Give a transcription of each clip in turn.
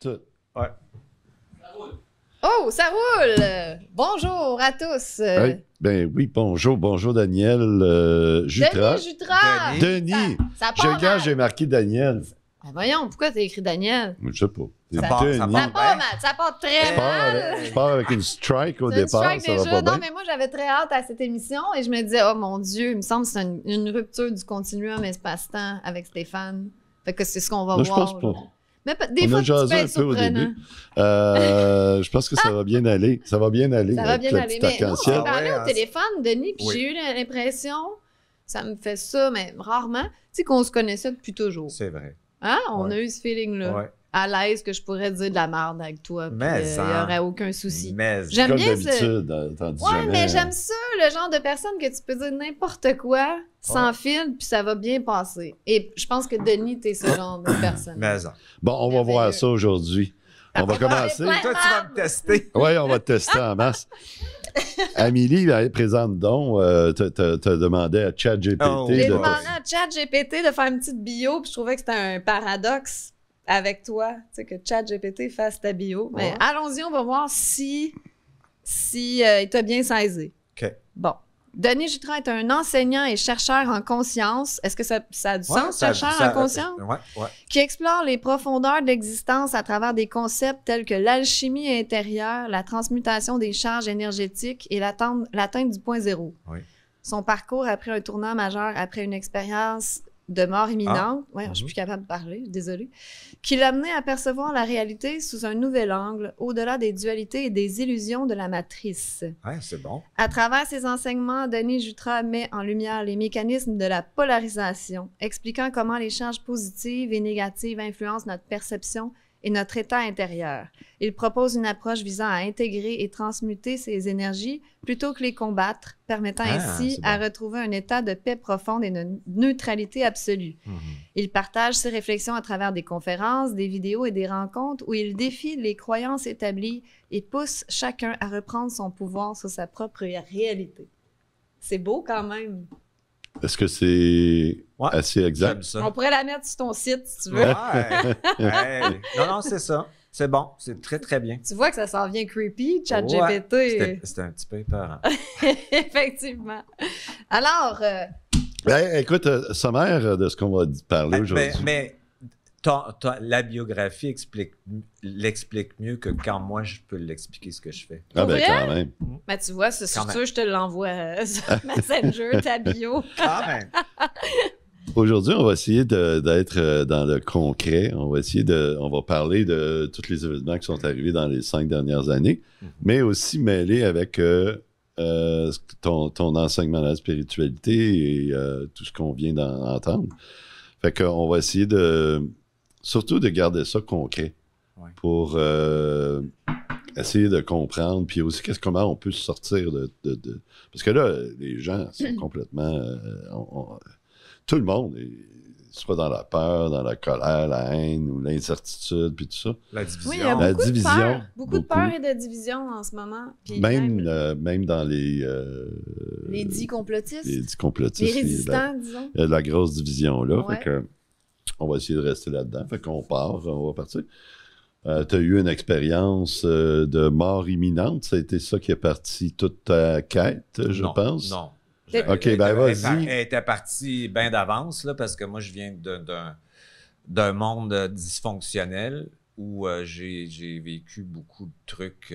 Tout. Ouais. Oh, ça roule! Bonjour à tous! Ben oui, bonjour Daniel Jutras. Denis Jutras! Denis! Ça part mal. J'ai marqué Daniel. Ben voyons, pourquoi t'as écrit Daniel? Je sais pas. C'est Ça part- Denis. ça Ça part- part bien. mal, ça part très mal! Je pars avec une strike au C'est une départ, strike ça va déjà. pas Non, bien. mais moi, j'avais très hâte à cette émission et je me disais, oh mon Dieu, il me semble que c'est une rupture du continuum espace-temps avec Stéphane. Fait que c'est ce qu'on va Non, je voir. pense pas. aujourd'hui. Mais des On fois, a tu peux jasé un être peu au surprenant. début. Je pense que ça va bien aller. Ça va bien aller Ça va avec bien le aller. petit Mais non, on arc-en-ciel. s'est parlé Ah ouais, au téléphone, Denis, puis Oui. j'ai eu l'impression, ça me fait ça, mais rarement, tu sais, qu'on se connaissait depuis toujours. C'est vrai. Hein? On Ouais. a eu ce feeling-là. Ouais. À l'aise que je pourrais dire de la merde avec toi. Puis Mais il n'y hein. aurait aucun souci. Mais J'aime Comme bien ça. d'habitude, t'en dis Ouais, jamais. mais j'aime ça, le genre de personne que tu peux dire n'importe quoi, sans Ouais. fil, puis ça va bien passer. Et je pense que Denis, t'es ce genre de personne. Mais hein. Bon, on va voir Merveilleux. ça aujourd'hui. On va commencer. Ouais. Toi, tu vas me tester. Oui, on va te tester en masse. Amélie, présente donc, t'as demandé à ChatGPT Oh. J'ai de... demandé à ChatGPT de faire une petite bio, puis je trouvais que c'était un paradoxe avec toi, tu sais, que ChatGPT fasse ta bio. Mais Ouais. allons-y, on va voir si il t'a bien saisi. OK. Bon. Denis Jutras est un enseignant et chercheur en conscience. Est-ce que ça a du sens, chercheur en conscience? Ouais. Qui explore les profondeurs de l'existence à travers des concepts tels que l'alchimie intérieure, la transmutation des charges énergétiques et l'atteinte du point zéro. Oui. Son parcours a pris un tournant majeur après une expérience de mort imminente. Je suis plus capable de parler, désolée. Qui l'a amené à percevoir la réalité sous un nouvel angle, au-delà des dualités et des illusions de la matrice. Ouais, c'est bon. À travers ses enseignements, Denis Jutras met en lumière les mécanismes de la polarisation, expliquant comment les charges positives et négatives influencent notre perception et notre état intérieur. Il propose une approche visant à intégrer et transmuter ces énergies plutôt que les combattre, permettant ainsi c'est bon. à retrouver un état de paix profonde et de neutralité absolue. Mhm. Il partage ses réflexions à travers des conférences, des vidéos et des rencontres où il défie les croyances établies et pousse chacun à reprendre son pouvoir sur sa propre réalité. C'est beau quand même. Est-ce que c'est Ouais. assez exact? J'aime ça. On pourrait la mettre sur ton site si tu veux. Ouais. Hey. Non, c'est ça. C'est bon. C'est très, très bien. Tu vois que ça s'en vient creepy, Ouais. ChatGPT. C'était un petit peu épeurant. Effectivement. Alors, Écoute, sommaire de ce qu'on va parler aujourd'hui. Mais la biographie l'explique mieux que quand moi, je peux l'expliquer ce que je fais. Ah ben Pour vrai? quand même. ben, tu vois, c'est Quand sûr, je te l'envoie sur Messenger, ta bio. Quand même. Aujourd'hui, on va essayer d'être dans le concret. On va parler de tous les événements qui sont arrivés dans les 5 dernières années, mais aussi mêler avec ton enseignement de la spiritualité et tout ce qu'on vient d'entendre. Fait qu'on va essayer surtout de garder ça concret pour essayer de comprendre, puis aussi comment on peut sortir de... Parce que là, les gens sont complètement... tout le monde est soit dans la peur, dans la colère, la haine ou l'incertitude, puis tout ça. La division. Oui, il y a La beaucoup division, de peur. Beaucoup de beaucoup. peur et de division en ce moment. Puis Même dans les dits complotistes. les dits complotistes. Les résistants, disons. Il y a de la grosse division là. Ouais. Fait que, on va essayer de rester là-dedans. Fait qu'on on va partir. Tu as eu une expérience de mort imminente. Ça a été ça qui est parti toute ta quête, je Non, pense. Non. OK, ben vas-y. Elle était partie bien d'avance, là, parce que moi, je viens d'un monde dysfonctionnel où j'ai vécu beaucoup de trucs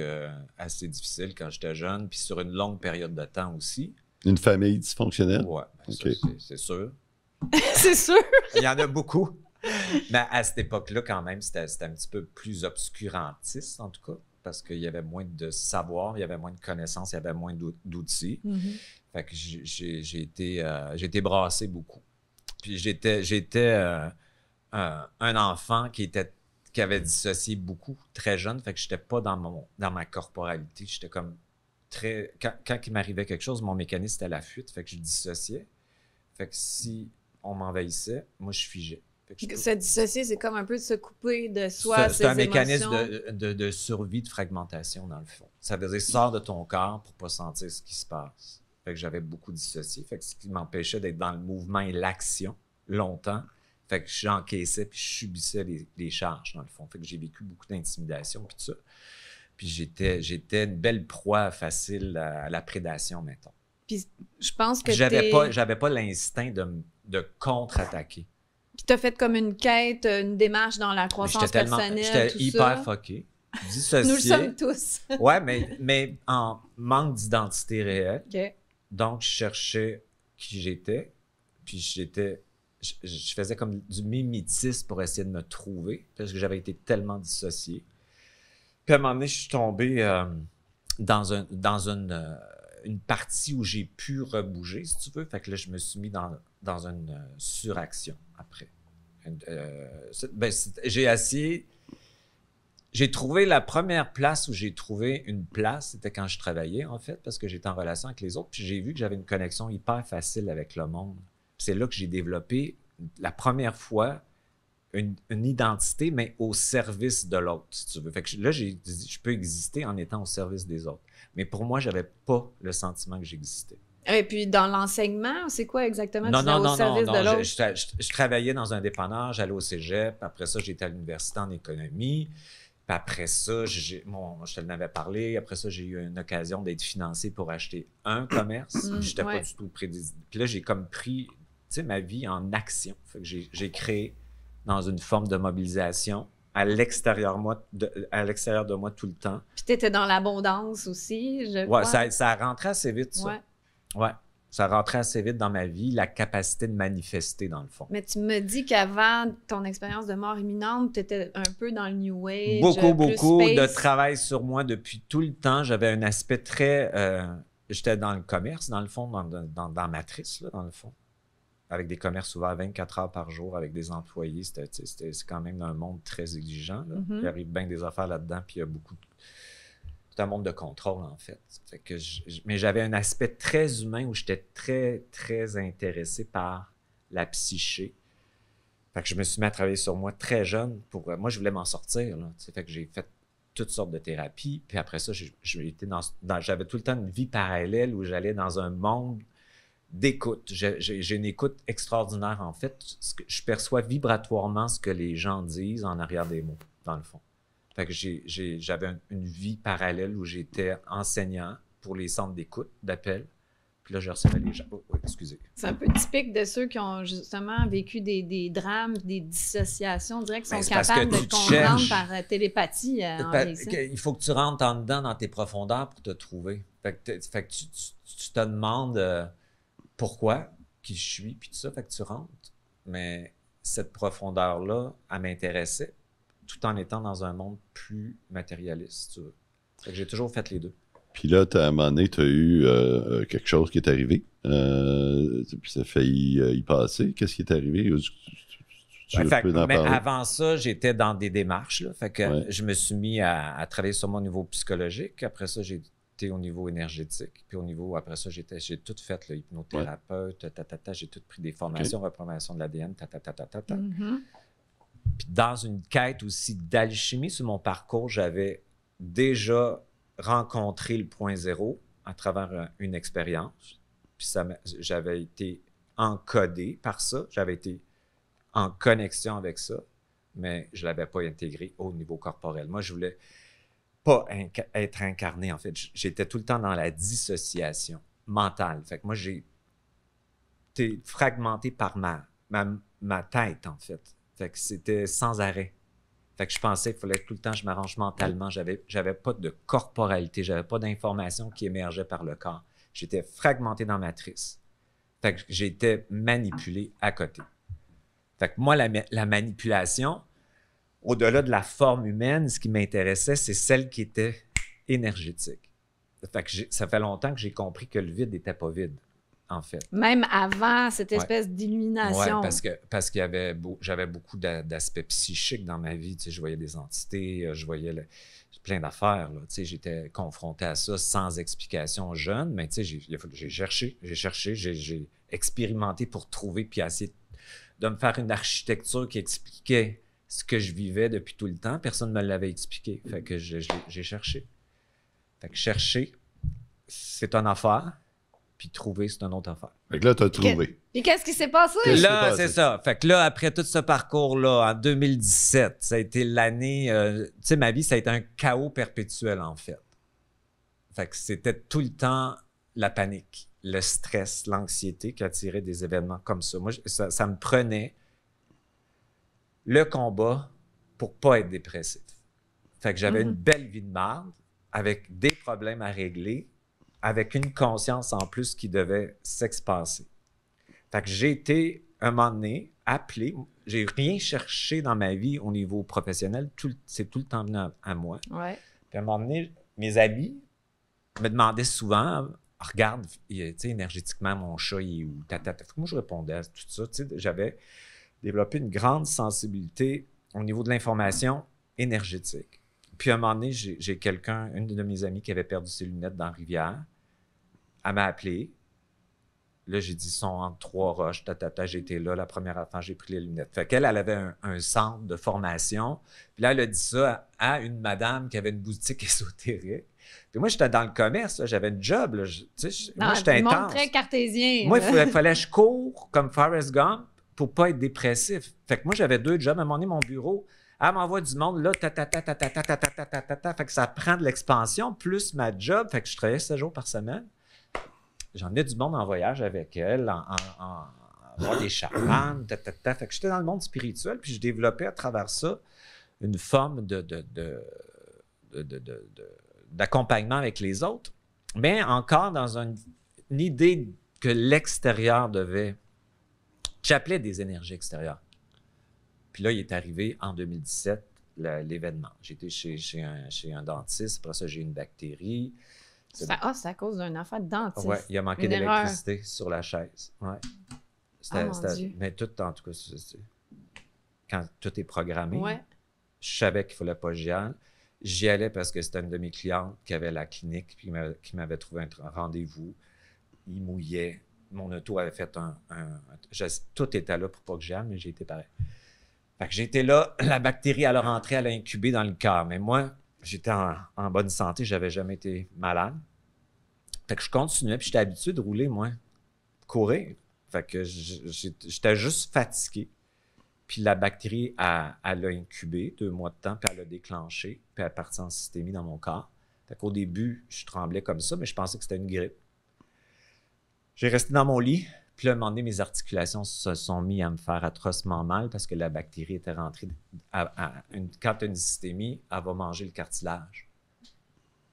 assez difficiles quand j'étais jeune, puis sur une longue période de temps aussi. Une famille dysfonctionnelle? Ouais, ben OK. ça, c'est sûr. C'est sûr. Il y en a beaucoup. Mais à cette époque-là, quand même, c'était un petit peu plus obscurantiste, en tout cas, parce qu'il y avait moins de savoir, il y avait moins de connaissances, il y avait moins d'outils. Fait que j'ai été brassé beaucoup. Puis j'étais un enfant qui avait dissocié beaucoup, très jeune. Fait que j'étais pas dans ma corporalité. J'étais comme très... Quand il m'arrivait quelque chose, mon mécanisme était la fuite. Fait que je dissociais. Fait que si on m'envahissait, moi, je figeais. Se dissocier, c'est comme un peu de se couper de soi, C'est un ses mécanisme émotions. de survie, de fragmentation, dans le fond. Ça veut dire, sors de ton corps pour pas sentir ce qui se passe. Fait que j'avais beaucoup dissocié. Fait que ce qui m'empêchait d'être dans le mouvement et l'action longtemps, Fait que j'encaissais puis je subissais les charges, dans le fond. Fait que j'ai vécu beaucoup d'intimidation puis tout ça. Puis j'étais une belle proie facile à la prédation, mettons. Puis je pense que j'avais pas l'instinct de contre-attaquer. Puis t'as fait comme une quête, une démarche dans la croissance personnelle, j'étais hyper fucké, dissocié. Nous le sommes tous. Ouais, mais en manque d'identité réelle. OK. Donc, je cherchais qui j'étais. Puis je faisais comme du mimétisme pour essayer de me trouver parce que j'avais été tellement dissocié. Puis à un moment donné, je suis tombé dans une partie où j'ai pu rebouger, si tu veux. Fait que là, je me suis mis dans une suraction après. J'ai trouvé la première place où j'ai trouvé une place, c'était quand je travaillais, en fait, parce que j'étais en relation avec les autres. Puis j'ai vu que j'avais une connexion hyper facile avec le monde. Puis c'est là que j'ai développé la première fois une identité, mais au service de l'autre, si tu veux. Fait que là, j'ai dit, je peux exister en étant au service des autres. Mais pour moi, je n'avais pas le sentiment que j'existais. Et puis dans l'enseignement, c'est quoi exactement? Non, au service de l'autre? Je travaillais dans un dépanneur, j'allais au cégep. Après ça, j'étais à l'université en économie. Puis après ça, je te l'avais parlé. Après ça, j'ai eu une occasion d'être financé pour acheter un commerce. Je n'étais pas du tout prédestiné. Puis là, j'ai comme pris ma vie en action. Fait que j'ai créé dans une forme de mobilisation à l'extérieur de moi tout le temps. Puis tu étais dans l'abondance aussi, je crois. Ça a rentré assez vite, ça. Ouais. Ça rentrait assez vite dans ma vie, la capacité de manifester, dans le fond. Mais tu me dis qu'avant ton expérience de mort imminente, tu étais un peu dans le New Age. Beaucoup space. de travail sur moi depuis tout le temps. J'avais un aspect très... j'étais dans le commerce, dans le fond, dans Matrice, là, dans le fond. Avec des commerces ouverts 24 heures par jour, avec des employés. C'est quand même un monde très exigeant. Là. Il arrive bien des affaires là-dedans, puis il y a beaucoup de... C'est un monde de contrôle, en fait. Mais j'avais un aspect très humain où j'étais très, très intéressé par la psyché. Fait que je me suis mis à travailler sur moi très jeune. Moi, je voulais m'en sortir. Là, fait que j'ai fait toutes sortes de thérapies. Puis après ça, j'avais tout le temps une vie parallèle où j'allais dans un monde d'écoute. J'ai une écoute extraordinaire, en fait. Je perçois vibratoirement ce que les gens disent en arrière des mots, dans le fond. Fait que j'avais une vie parallèle où j'étais enseignant pour les centres d'écoute, d'appel. Puis là, je recevais les gens. Oh, excusez. C'est un peu typique de ceux qui ont justement vécu des drames, des dissociations. On dirait qu'ils sont capables de comprendre par télépathie. Il faut que tu rentres en dedans dans tes profondeurs pour te trouver. Fait que tu te demandes pourquoi, qui je suis, puis tout ça. Fait que tu rentres. Mais cette profondeur-là, elle m'intéressait, tout en étant dans un monde plus matérialiste, tu vois. Fait que j'ai toujours fait les deux. Puis là, à un moment donné, tu as eu quelque chose qui est arrivé. Puis ça a failli y passer. Qu'est-ce qui est arrivé? Mais avant ça, j'étais dans des démarches. Là. Fait que je me suis mis à travailler sur mon niveau psychologique. Après ça, j'ai été au niveau énergétique. Puis après ça, j'ai tout fait, là, hypnothérapeute, j'ai tout pris des formations, reprogrammation de l'ADN, Puis dans une quête aussi d'alchimie sur mon parcours, j'avais déjà rencontré le point zéro à travers une expérience. Puis j'avais été encodé par ça. J'avais été en connexion avec ça, mais je ne l'avais pas intégré au niveau corporel. Moi, je voulais pas être incarné, en fait. J'étais tout le temps dans la dissociation mentale. Fait que moi, j'ai été fragmenté par ma tête, en fait. Fait que c'était sans arrêt. Fait que je pensais qu'il fallait que tout le temps je m'arrange mentalement. J'avais pas de corporalité, j'avais pas d'information qui émergeait par le corps. J'étais fragmenté dans ma matrice. Fait que j'étais manipulé à côté. Fait que moi, la manipulation, au-delà de la forme humaine, ce qui m'intéressait, c'est celle qui était énergétique. Fait que ça fait longtemps que j'ai compris que le vide n'était pas vide, en fait. Même avant cette espèce d'illumination. Oui, parce que j'avais beaucoup d'aspects psychiques dans ma vie. Tu sais, je voyais des entités, je voyais plein d'affaires. Tu sais, j'étais confronté à ça sans explication jeune, mais tu sais, j'ai cherché, j'ai expérimenté pour trouver puis essayer de me faire une architecture qui expliquait ce que je vivais depuis tout le temps. Personne ne me l'avait expliqué. Fait que j'ai cherché. Fait que chercher, c'est une affaire. puis trouver, c'est une autre affaire. Fait que là, t'as trouvé. Et qu'est-ce qui s'est passé? Là, c'est ça. Fait que là, après tout ce parcours-là, en 2017, ça a été l'année... tu sais, ma vie, ça a été un chaos perpétuel, en fait. Fait que c'était tout le temps la panique, le stress, l'anxiété qui attirait des événements comme ça. Moi, ça me prenait le combat pour pas être dépressif. Fait que j'avais une belle vie de merde, avec des problèmes à régler, avec une conscience en plus qui devait s'expanser. Fait que j'ai été, un moment donné, appelé. J'ai rien cherché dans ma vie au niveau professionnel. C'est tout le temps venu à moi. Ouais. Puis à un moment donné, mes amis me demandaient souvent, regarde, tu sais, énergétiquement, mon chat, il est où? Moi, je répondais à tout ça. Tu sais, j'avais développé une grande sensibilité au niveau de l'information énergétique. Puis à un moment donné, j'ai quelqu'un, une de mes amies qui avait perdu ses lunettes dans la rivière. Elle m'a appelé. Là, j'ai dit, ils sont entre 3 roches. J'ai été là la première fois, j'ai pris les lunettes. Fait qu'elle, elle avait un centre de formation. Puis là, elle a dit ça à une madame qui avait une boutique ésotérique. Puis moi, j'étais dans le commerce, là, j'avais un job. Là, moi, j'étais intense. Monde très cartésien. Moi, il fallait que je cours comme Forrest Gump pour pas être dépressif. Fait que moi, j'avais 2 jobs. À un moment donné, mon bureau, elle m'envoie du monde, là, Fait que ça prend de l'expansion, plus ma job. Fait que je travaillais 7 jours par semaine. J'emmenais du monde en voyage avec elle, voir des chamans, Fait que j'étais dans le monde spirituel, puis je développais à travers ça une forme d'accompagnement avec les autres, mais encore dans une idée que l'extérieur devait... J'appelais des énergies extérieures. Puis là, il est arrivé en 2017 l'événement. J'étais chez un dentiste, après ça, j'ai eu une bactérie. C'est à cause d'une affaire de dentiste. Oui, il a manqué d'électricité sur la chaise. Ouais. Mais tout, en tout cas, quand tout est programmé, je savais qu'il ne fallait pas que j'y aille. J'y allais parce que c'était une de mes clientes qui avait la clinique puis qui m'avait trouvé un rendez-vous. Il mouillait. Mon auto avait fait tout était là pour pas que j'y aille, mais j'ai été pareil. Fait que j'étais là, la bactérie, elle a rentré, elle a incubé dans le corps. Mais moi, j'étais en bonne santé, j'avais jamais été malade. Fait que je continuais, puis j'étais habitué de rouler, moi, courir. Fait que j'étais juste fatigué. Puis la bactérie, elle a incubé 2 mois de temps, puis elle a déclenché, puis elle est partie en systémie dans mon corps. Fait qu'au début, je tremblais comme ça, mais je pensais que c'était une grippe. J'ai resté dans mon lit, puis là, à un moment donné, mes articulations se sont mis à me faire atrocement mal parce que la bactérie était rentrée. Quand tu as une systémie, elle va manger le cartilage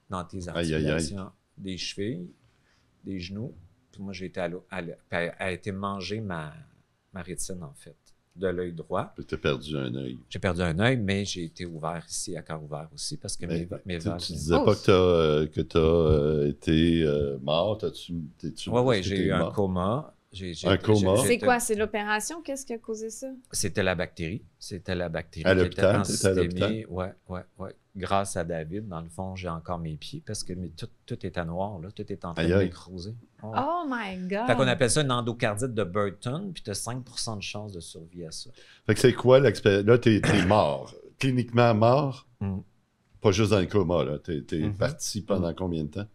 dans tes articulations, des chevilles, des genoux. Puis moi, j'ai été elle a été manger ma rétine, en fait, de l'œil droit. Tu as perdu un œil. J'ai perdu un œil, mais j'ai été ouvert ici, à cœur ouvert aussi, parce que mes valves... Tu disais pas que tu as été mort? Oui, j'ai eu un coma. Un coma? C'est quoi? C'est l'opération? Qu'est-ce qui a causé ça? C'était la bactérie. À l'hôpital? C'était à l'hôpital? Oui. Grâce à David, dans le fond, j'ai encore mes pieds parce que tout est à noir, là. Tout est en train de nécroser. Oh my God! Fait qu'on appelle ça une endocardite de Burton, puis tu as 5% de chance de survie à ça. Fait que c'est quoi l'expérience? Là, t'es mort. Cliniquement mort? Pas juste dans le coma, là. T'es parti pendant combien de temps?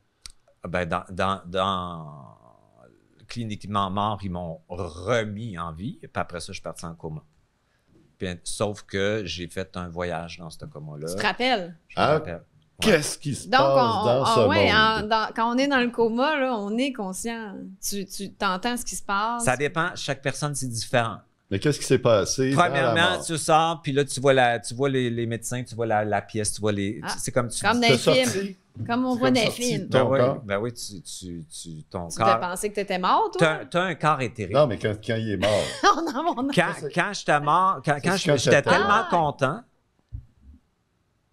Ben, dans cliniquement mort, ils m'ont remis en vie, puis après ça, je suis parti en coma. Puis, sauf que j'ai fait un voyage dans ce coma-là. Tu te rappelles? Je me rappelle. Qu'est-ce qui se passe dans ce monde? Quand on est dans le coma, là, on est conscient. Tu t'entends ce qui se passe. Ça dépend. Chaque personne, c'est différent. Mais qu'est-ce qui s'est passé? Premièrement, tu sors, puis là, tu vois les médecins, tu vois la pièce, tu vois les... C'est comme tu... Comme dans les films. Comme on voit dans les films. Ben oui, ton tu corps... Tu pensé que tu étais mort, toi? Tu as un corps éthérique. Non, mais quand il est mort... Quand j'étais mort, quand j'étais tellement content...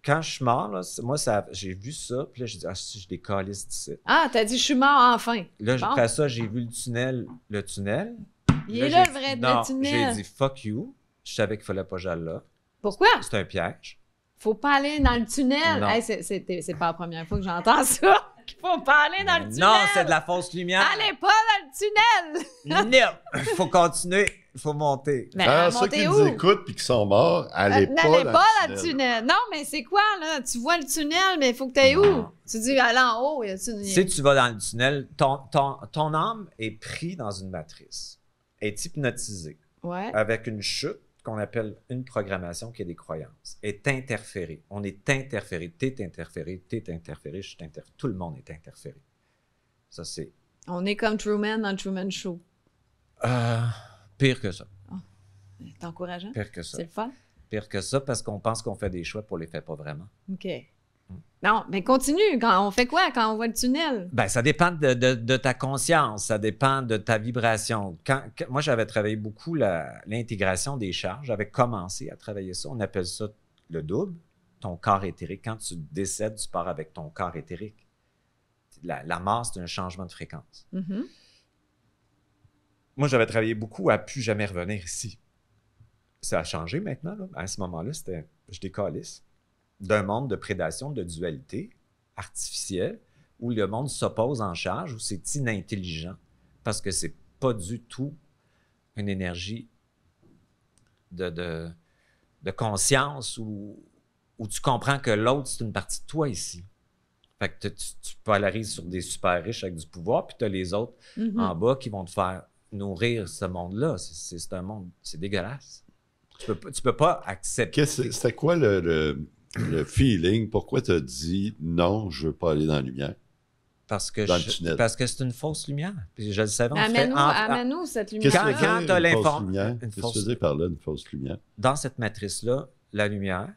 Quand je suis mort, là, moi, j'ai vu ça, puis là, j'ai dit, si je décalisse d'ici. Ah, t'as dit, je suis mort enfin. Là, après ça, j'ai vu le tunnel. Il est là, le vrai le tunnel. J'ai dit, fuck you. Je savais qu'il fallait pas que j'aille là. Pourquoi? C'est un piège. Faut pas aller dans le tunnel. Hey, c'est pas la première fois que j'entends ça. qu'il faut pas aller dans le tunnel. Non, c'est de la fausse lumière. Allez pas dans le tunnel. Non, il faut continuer, il faut monter. Mais Alors, ceux montez qui où? nous écoutent et qui sont morts, allez N'allez pas pas dans dans le le tunnel. tunnel. Non, mais c'est quoi, là? Tu vois le tunnel, mais il faut que tu ailles où? Non. Tu dis, allez en haut. Y a-tu une... Si tu vas dans le tunnel, ton âme est prise dans une matrice, est hypnotisée Ouais. avec une chute qu'on appelle une programmation qui est des croyances, est interférée. On est interféré, t'es interféré, je suis interféré, tout le monde est interféré. Ça, c'est On est comme Truman dans le Truman Show. pire que ça. C'est encourageant. Pire que ça. C'est le fun. Pire que ça parce qu'on pense qu'on fait des choix pour les faire pas vraiment. OK. Non, mais continue. Quand on fait quoi quand on voit le tunnel? Ben, ça dépend de ta conscience, ça dépend de ta vibration. Moi, j'avais travaillé beaucoup l'intégration des charges. J'avais commencé à travailler ça. On appelle ça le double, ton corps éthérique. Quand tu décèdes, tu pars avec ton corps éthérique. La mort, c'est un changement de fréquence. Mm-hmm. Moi, j'avais travaillé beaucoup à plus jamais revenir ici. Ça a changé maintenant. Là. À ce moment-là, je décalisse d'un monde de prédation, de dualité artificielle, où le monde s'oppose en charge, où c'est inintelligent, parce que c'est pas du tout une énergie de conscience où tu comprends que l'autre, c'est une partie de toi ici. Fait que tu polarises sur des super riches avec du pouvoir, puis tu as les autres en bas qui vont te faire nourrir ce monde-là. C'est un monde, c'est dégueulasse. Tu peux pas accepter. C'était quoi le feeling? Pourquoi tu as dit non, je veux pas aller dans la lumière? Parce que c'est une fausse lumière. Puis je le savais. Amène-nous cette lumière. Quand tu as l'information. Qu'est-ce que tu faisais par là, une fausse lumière? Dans cette matrice-là, la lumière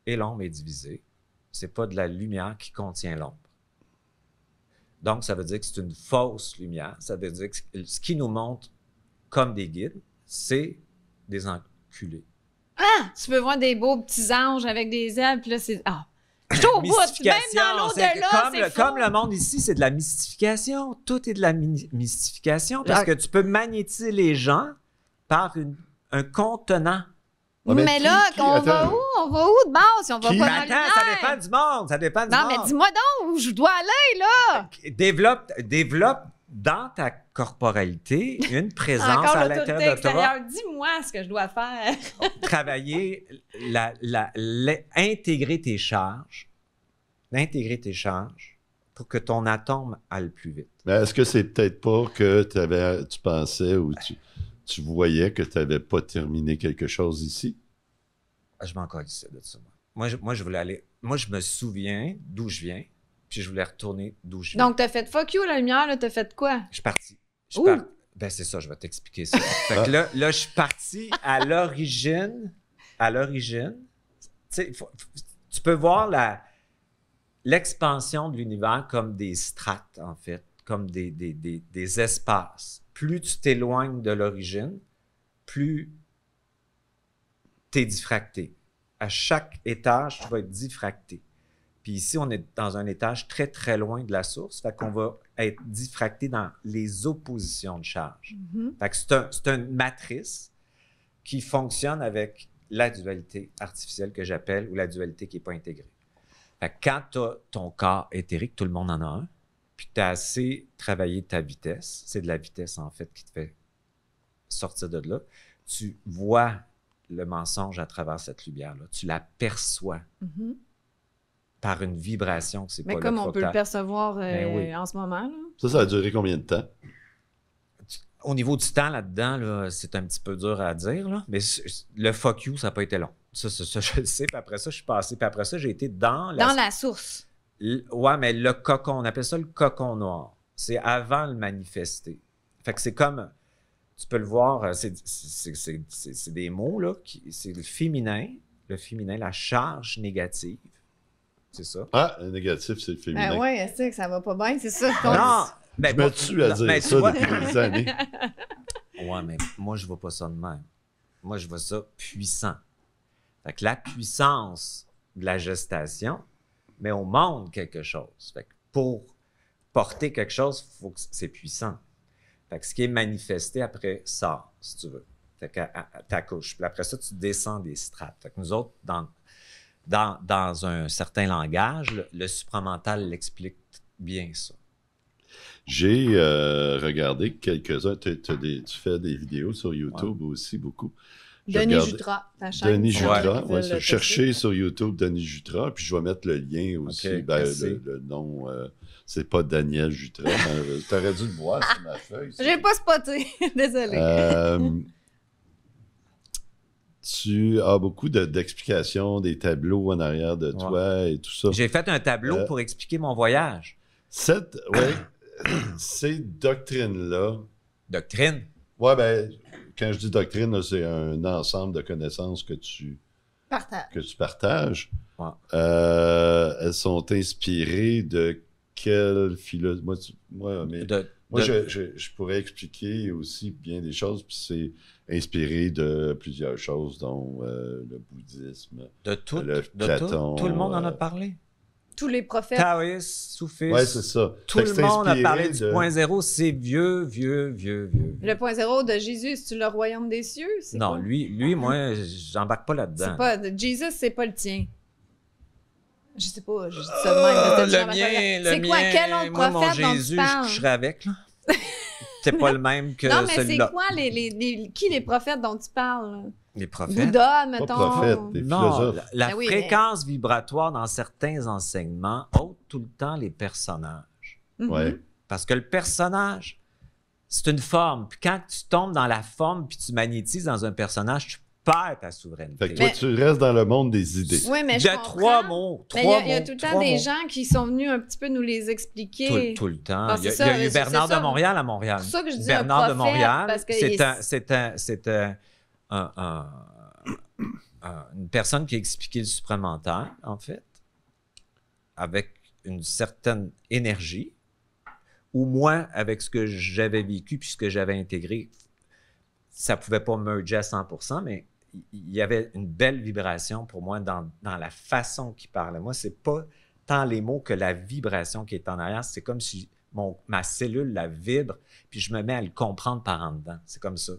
et l'ombre est divisée. C'est pas de la lumière qui contient l'ombre. Donc, ça veut dire que c'est une fausse lumière. Ça veut dire que ce qui nous montre comme des guides, c'est des enculés. Ah! Tu peux voir des beaux petits anges avec des ailes, puis là, c'est... Ah! Je suis au bout! Même dans l'au-delà, c'est fou! Comme le monde ici, c'est de la mystification. Tout est de la mystification parce que tu peux magnétiser les gens par un contenant. Mais là, on va où? On va où de base si on va pas dans la lumière? Ça dépend du monde. Ça dépend du monde. Non, mais dis-moi donc où je dois aller, là! Développe dans ta corporalité une présence Encore à l'autorité l'intérieur de toi. extérieure. Dis-moi ce que je dois faire. Travailler, intégrer tes charges. Intégrer tes charges pour que ton atome aille plus vite. Mais est-ce que c'est peut-être pas que tu pensais ou tu voyais que tu n'avais pas terminé quelque chose ici? Je m'en calissais de ça. Moi, je voulais aller... Moi, je me souviens d'où je viens, puis je voulais retourner d'où je viens. Donc, t'as fait fuck you, la lumière, là, t'as fait quoi? Je suis parti. Ben, c'est ça, je vais t'expliquer ça. Fait que là, je suis parti à l'origine. Tu sais, tu peux voir l'expansion de l'univers comme des strates, en fait, comme des espaces. Plus tu t'éloignes de l'origine, plus tu es diffracté. À chaque étage, tu vas être diffracté. Puis ici, on est dans un étage très, très loin de la source, fait qu'on va être diffracté dans les oppositions de charge. Fait que c'est une matrice qui fonctionne avec la dualité artificielle que j'appelle, ou la dualité qui n'est pas intégrée. Fait que quand tu as ton corps éthérique, tout le monde en a un, puis tu as assez travaillé ta vitesse, c'est de la vitesse en fait qui te fait sortir de là, tu vois le mensonge à travers cette lumière-là, tu la perçois par une vibration que c'est pas là. Mais comme on peut le percevoir oui. en ce moment, là. Ça a duré combien de temps? Au niveau du temps là-dedans, là, c'est un petit peu dur à dire, là, mais le fuck you, ça n'a pas été long. Ça, je le sais, puis après ça, je suis passé, puis après ça, j'ai été dans la source. Ouais, mais le cocon, on appelle ça le cocon noir. C'est avant le manifester. Fait que c'est comme, tu peux le voir, c'est des mots, là, c'est le féminin, la charge négative. C'est ça. Ah, le négatif, c'est le féminin. Ben oui, c'est que ça va pas bien, c'est ça. Non! Je me tue à dire ça depuis des années. Ouais, mais moi, je vois pas ça de même. Moi, je vois ça puissant. Fait que la puissance de la gestation, mais on montre quelque chose. Fait que pour porter quelque chose, il faut que c'est puissant. Fait que ce qui est manifesté après sort, si tu veux. Fait que t'accouches. Puis après ça, tu descends des strates. Fait que nous autres, dans un certain langage, le supramental l'explique bien ça. J'ai regardé quelques-uns. Tu fais des vidéos sur YouTube aussi, beaucoup. Denis Jutras, ta chaîne. Denis Jutras, ouais, cherchez sur YouTube Denis Jutras, puis je vais mettre le lien aussi. Okay, le nom, c'est pas Daniel Jutras. T'aurais dû le voir sur ma feuille. J'ai pas spoté, désolé. Tu as beaucoup d'explications, des tableaux en arrière de toi et tout ça. J'ai fait un tableau pour expliquer mon voyage. Ces doctrines-là. Doctrine? Ouais, ben, quand je dis doctrine, là, c'est un ensemble de connaissances que tu partages. Ouais. Elles sont inspirées de quel philosophe? Je pourrais expliquer aussi bien des choses, puis c'est inspiré de plusieurs choses, dont le bouddhisme, Platon. Tout le monde en a parlé. Tous les prophètes. Taoïsme, soufisme. Oui, c'est ça. Tout le monde a parlé du point zéro. C'est vieux. Le point zéro de Jésus, c'est-tu le royaume des cieux? Non, quoi? lui, moi, j'embarque pas là-dedans. C'est pas... Jésus, c'est pas le tien. Je sais pas, je dis ça de même. C'est quoi? Quel autre moi, prophète mon dont Jésus, tu parles? je coucherais avec, là. C'est pas le même que celui-là. Non, mais c'est quoi qui les prophètes dont tu parles? Là? Les prophètes? Bouddha, mettons. Pas prophètes, des philosophes. La fréquence vibratoire dans certains enseignements ôte tout le temps les personnages. Ouais. Parce que le personnage, c'est une forme. Puis quand tu tombes dans la forme puis tu magnétises dans un personnage, tu perds ta souveraineté. Fait que toi, tu restes dans le monde des idées. Oui, mais de trois mots. Il y a tout le temps des gens qui sont venus un petit peu nous les expliquer. Tout le temps. Ah, il y a eu Bernard de Montréal à Montréal. C'est ça que je dis Bernard de Montréal, c'est une personne qui a expliqué le supplémentaire, en fait, avec une certaine énergie, ou moi, avec ce que j'avais vécu puis ce que j'avais intégré, ça ne pouvait pas merger à 100%, mais il y avait une belle vibration pour moi dans la façon qu'il parlait. Moi, c'est pas tant les mots que la vibration qui est en arrière. C'est comme si ma cellule la vibre, puis je me mets à le comprendre par en dedans. C'est comme ça.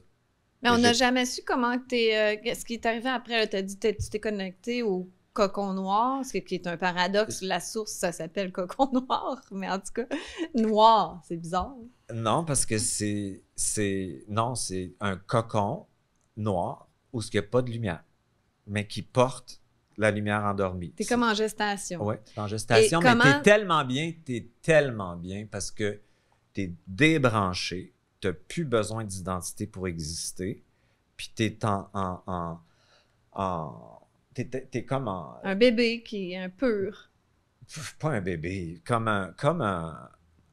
Mais on n'a jamais su comment ce qui est arrivé après. Tu as dit que tu t'es connecté au cocon noir, ce qui est un paradoxe. La source, ça s'appelle cocon noir, mais en tout cas, noir, c'est bizarre. Non, parce que c'est un cocon noir où il n'y a pas de lumière, mais qui porte la lumière endormie. T'es comme en gestation. Oui, t'es en gestation, mais t'es tellement bien parce que t'es débranché, t'as plus besoin d'identité pour exister, puis t'es t'es comme un bébé qui est un pur. Pas un bébé, comme un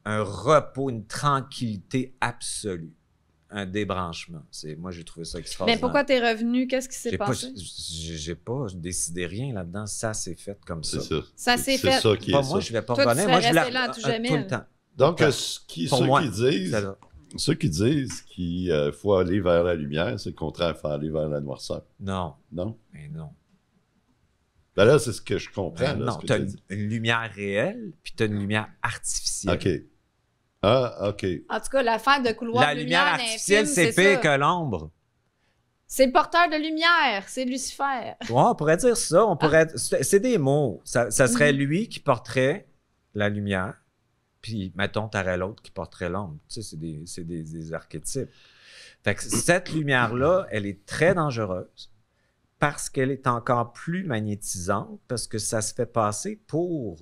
repos, une tranquillité absolue. Un débranchement. Moi, j'ai trouvé ça extraordinaire. Mais pourquoi t'es revenu? Qu'est-ce qui s'est passé? J'ai pas décidé rien là-dedans. Ça s'est fait comme ça. C'est ça. Ça s'est fait. C'est ça qui est pas ça. moi, je vais pas Toi, revenir. tu Moi, je resté là à tout jamais. tout le temps. Donc, ceux qui disent qu'il faut aller vers la lumière, c'est le contraire, il faut aller vers la noirceur. Non. Non? Mais non. Ben là, c'est ce que je comprends. Ben non, tu as une lumière réelle, puis tu as une lumière artificielle. OK. Ah, OK. En tout cas, l'affaire de couloir la de lumière artificielle, c'est pire que l'ombre. C'est le porteur de lumière, c'est Lucifer. Ouais, on pourrait dire ça. C'est des mots. Ça serait lui qui porterait la lumière, puis, mettons, tu aurais l'autre qui porterait l'ombre. Tu sais, c'est des archétypes. Fait que cette lumière-là, elle est très dangereuse parce qu'elle est encore plus magnétisante, parce que ça se fait passer pour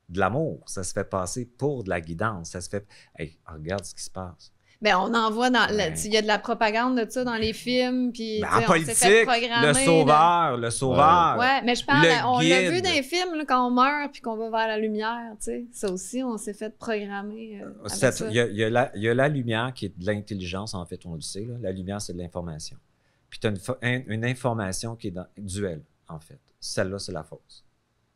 de l'amour, ça se fait passer pour de la guidance, ça se fait... Hey, regarde ce qui se passe. Bien, on en voit dans... Il y a de la propagande de ça dans les films, puis en politique, le sauveur. Ouais, mais je parle, on l'a vu dans les guide. films, là, quand on meurt puis qu'on va vers la lumière, tu sais. Ça aussi, on s'est fait programmer avec ça. Il y a la lumière qui est de l'intelligence, en fait, on le sait. Là. La lumière, c'est de l'information. Puis tu as une information qui est duelle, en fait. Celle-là, c'est la fausse.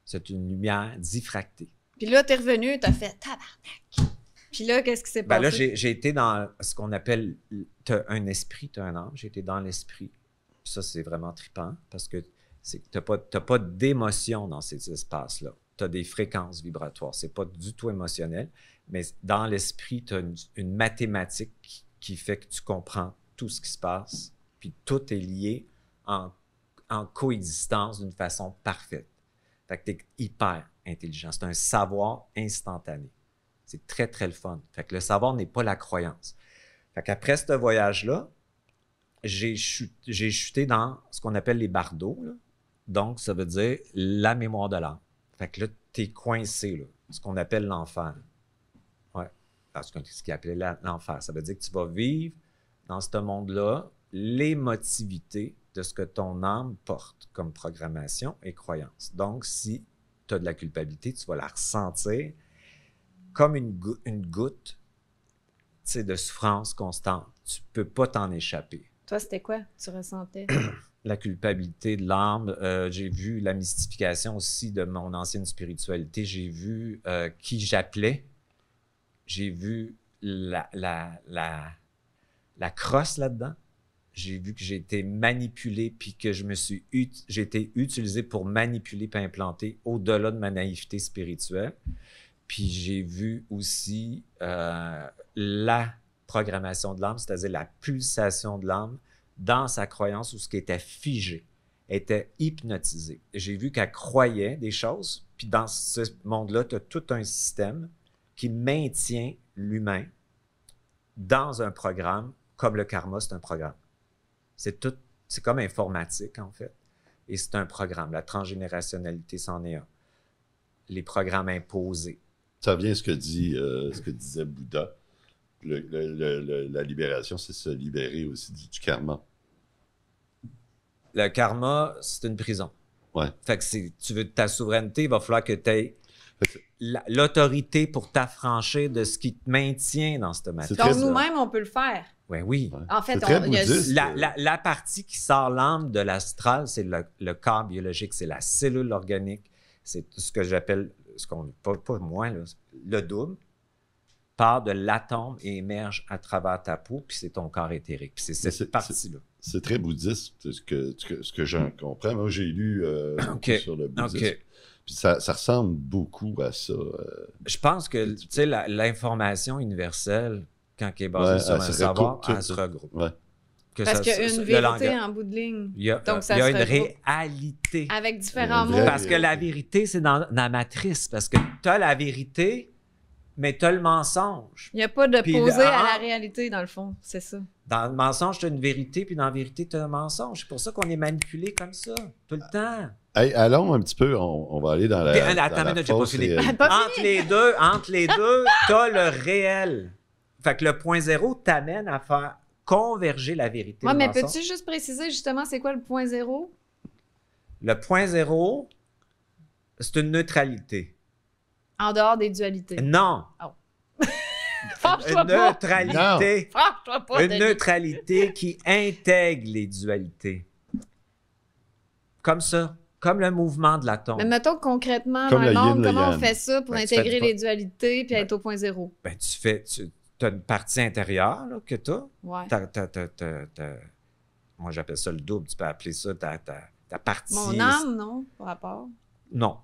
C'est une lumière diffractée. Puis là, t'es revenu, t'as fait tabarnak. Puis là, qu'est-ce qui s'est passé? Là, j'ai été dans ce qu'on appelle t'as un esprit, t'as un âme. J'ai été dans l'esprit. Puis ça, c'est vraiment trippant parce que t'as pas d'émotion dans ces espaces-là. T'as des fréquences vibratoires. C'est pas du tout émotionnel, mais dans l'esprit, t'as une mathématique qui fait que tu comprends tout ce qui se passe. Puis tout est lié en coexistence d'une façon parfaite. Fait que t'es hyper intelligent. C'est un savoir instantané. C'est très, très le fun. Fait que le savoir n'est pas la croyance. Fait qu'après ce voyage-là, j'ai chuté dans ce qu'on appelle les bardeaux. Là. Donc, ça veut dire la mémoire de l'âme. Fait que là, t'es coincé, là, ce qu'on appelle l'enfer. Ouais. Parce que ce qu'il appelait l'enfer. Ça veut dire que tu vas vivre dans ce monde-là l'émotivité de ce que ton âme porte comme programmation et croyance. Donc, si tu as de la culpabilité, tu vas la ressentir comme une goutte de souffrance constante. Tu ne peux pas t'en échapper. Toi, c'était quoi tu ressentais? La culpabilité de l'âme. J'ai vu la mystification aussi de mon ancienne spiritualité. J'ai vu qui j'appelais. J'ai vu la crosse là-dedans. J'ai vu que j'ai été manipulé puis que j'ai été utilisé pour manipuler puis implanter au-delà de ma naïveté spirituelle. Puis j'ai vu aussi la programmation de l'âme, c'est-à-dire la pulsation de l'âme dans sa croyance où ce qui était figé, était hypnotisé. J'ai vu qu'elle croyait des choses, puis dans ce monde-là, tu as tout un système qui maintient l'humain dans un programme, comme le karma, c'est un programme. C'est comme informatique, en fait. Et c'est un programme. La transgénérationnalité, c'en est un. Les programmes imposés. Ça vient ce que disait Bouddha. La libération, c'est se libérer aussi du karma. Le karma, c'est une prison. Ouais. Fait que si tu veux ta souveraineté, il va falloir que tu aies l'autorité pour t'affranchir de ce qui te maintient dans cette matière. Donc, nous-mêmes, on peut le faire. Ouais, oui. Ouais. En fait, La partie qui sort l'âme de l'astral, c'est le corps biologique, c'est la cellule organique, c'est ce que j'appelle, pas moi, là, le double, part de l'atome et émerge à travers ta peau, puis c'est ton corps éthérique. Puis c'est cette partie-là. C'est très bouddhiste, ce que j'en comprends. Moi, j'ai lu sur le bouddhisme. Puis ça ressemble beaucoup à ça. Je pense que l'information universelle, quand elle est basée sur un savoir, elle se regroupe. Ouais. Parce qu'il y a une vérité en bout de ligne. Il y a une réalité. Avec différents mots. Parce que la vérité, c'est dans la matrice. Parce que tu as la vérité, mais tu as le mensonge. Il n'y a pas de posé à la réalité, dans le fond. C'est ça. Dans le mensonge, tu as une vérité, puis dans la vérité, tu as un mensonge. C'est pour ça qu'on est manipulé comme ça, tout le temps. Hey, allons un petit peu, on va aller dans la. Attends, j'ai pas fini. Entre les deux, tu as le réel. Fait que le point zéro t'amène à faire converger la vérité. Ouais, mais peux-tu juste préciser justement c'est quoi le point zéro? Le point zéro, c'est une neutralité. En dehors des dualités. Non. Oh. Une neutralité. Franche-toi pas. Une neutralité qui intègre les dualités. Comme ça. Comme le mouvement de l'atome. Mais mettons concrètement, comme dans le monde, yin, comment le on fait ça pour intégrer les dualités puis être au point zéro? Ben, tu as une partie intérieure là, que tu as. Ouais. Moi, j'appelle ça le double. Tu peux appeler ça ta partie. Mon âme, non? Par rapport? Non.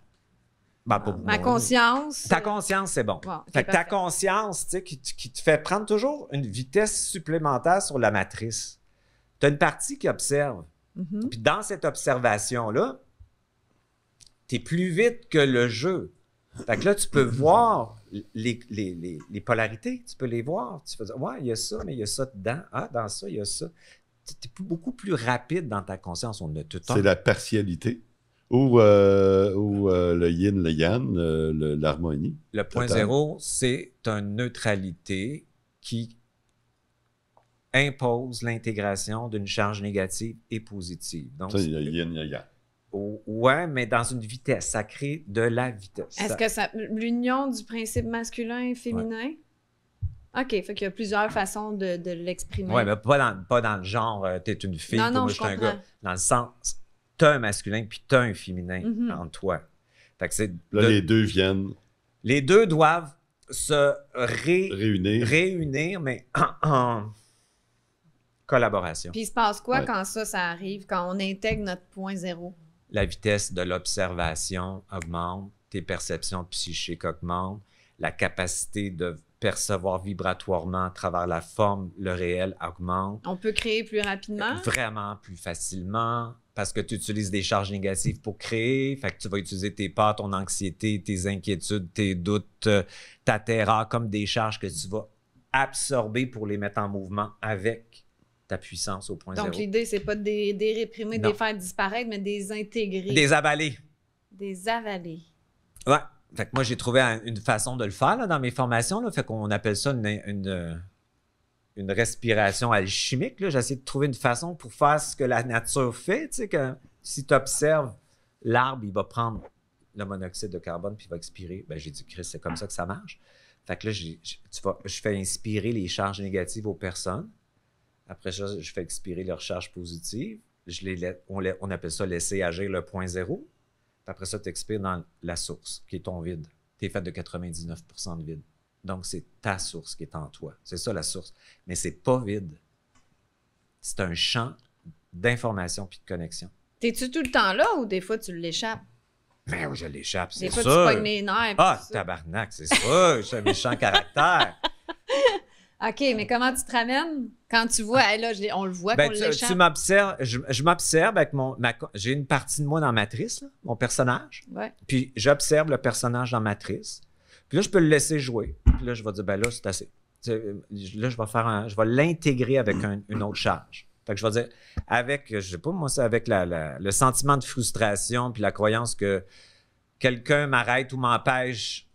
Ben, ma conscience. Ta conscience, c'est bon. Fait que ta conscience, tu sais, qui te fait prendre toujours une vitesse supplémentaire sur la matrice. Tu as une partie qui observe. Mm-hmm. Puis dans cette observation-là, tu es plus vite que le jeu. Fait que là, tu peux voir les polarités. Tu peux les voir. Tu peux dire, ouais, il y a ça, mais il y a ça dedans. Ah, dans ça, il y a ça. Tu es beaucoup plus rapide dans ta conscience. On a tout le temps. C'est la partialité. Ou le yin, le yang, l'harmonie. Le point zéro, c'est une neutralité qui impose l'intégration d'une charge négative et positive. Donc, ça, il y a yin, il y a yang. Ouais, mais dans une vitesse. Ça crée de la vitesse. Est-ce que l'union du principe masculin et féminin? Ouais. OK, fait qu'il y a plusieurs façons de l'exprimer. Oui, mais pas dans le genre t'es une fille, non, moi je suis un gars. Dans le sens, t'as un masculin puis t'as un féminin en toi. Fait que c'est les deux viennent. Les deux doivent se réunir, mais en collaboration. Puis il se passe quoi quand ça arrive, quand on intègre notre point zéro? La vitesse de l'observation augmente, tes perceptions psychiques augmentent, la capacité de percevoir vibratoirement à travers la forme, le réel augmente. On peut créer plus rapidement? Vraiment plus facilement, parce que tu utilises des charges négatives pour créer. Fait que tu vas utiliser tes peurs, ton anxiété, tes inquiétudes, tes doutes, ta terreur comme des charges que tu vas absorber pour les mettre en mouvement avec ta puissance au point zéro. Donc, l'idée, c'est pas de les réprimer, de les faire disparaître, mais de les intégrer. Des avaler. Des avaler. Ouais. Fait que moi, j'ai trouvé une façon de le faire là, dans mes formations. Là. Fait qu'on appelle ça une respiration alchimique. Là. J'ai essayé de trouver une façon pour faire ce que la nature fait. Tu sais, que si tu observes l'arbre, il va prendre le monoxyde de carbone puis il va expirer. Ben, j'ai dit, Chris, c'est comme ça que ça marche. Fait que là, je fais inspirer les charges négatives aux personnes. Après ça, je fais expirer leurs charges positives. On appelle ça laisser agir le point zéro. Puis après ça, tu expires dans la source, qui est ton vide. Tu es fait de 99% de vide. Donc, c'est ta source qui est en toi. C'est ça, la source. Mais c'est pas vide. C'est un champ d'information puis de connexion. T'es-tu tout le temps là ou des fois, tu l'échappes? Ben oui, je l'échappe, c'est des fois, ça. tu pognes les nerfs. Ah, tabarnak, c'est ça. Je suis un méchant caractère. OK, mais comment tu te ramènes? Quand tu vois, hey, là, on le voit qu'on l'échappe. Tu m'observes, je m'observe avec j'ai une partie de moi dans Matrice, là, mon personnage. Ouais. Puis j'observe le personnage dans Matrice. Puis là, je peux le laisser jouer. Puis là, je vais dire, ben là, c'est assez. Là, je vais l'intégrer avec une autre charge. Fait que je vais dire, je sais pas, moi, c'est avec le sentiment de frustration puis la croyance que quelqu'un m'arrête ou m'empêche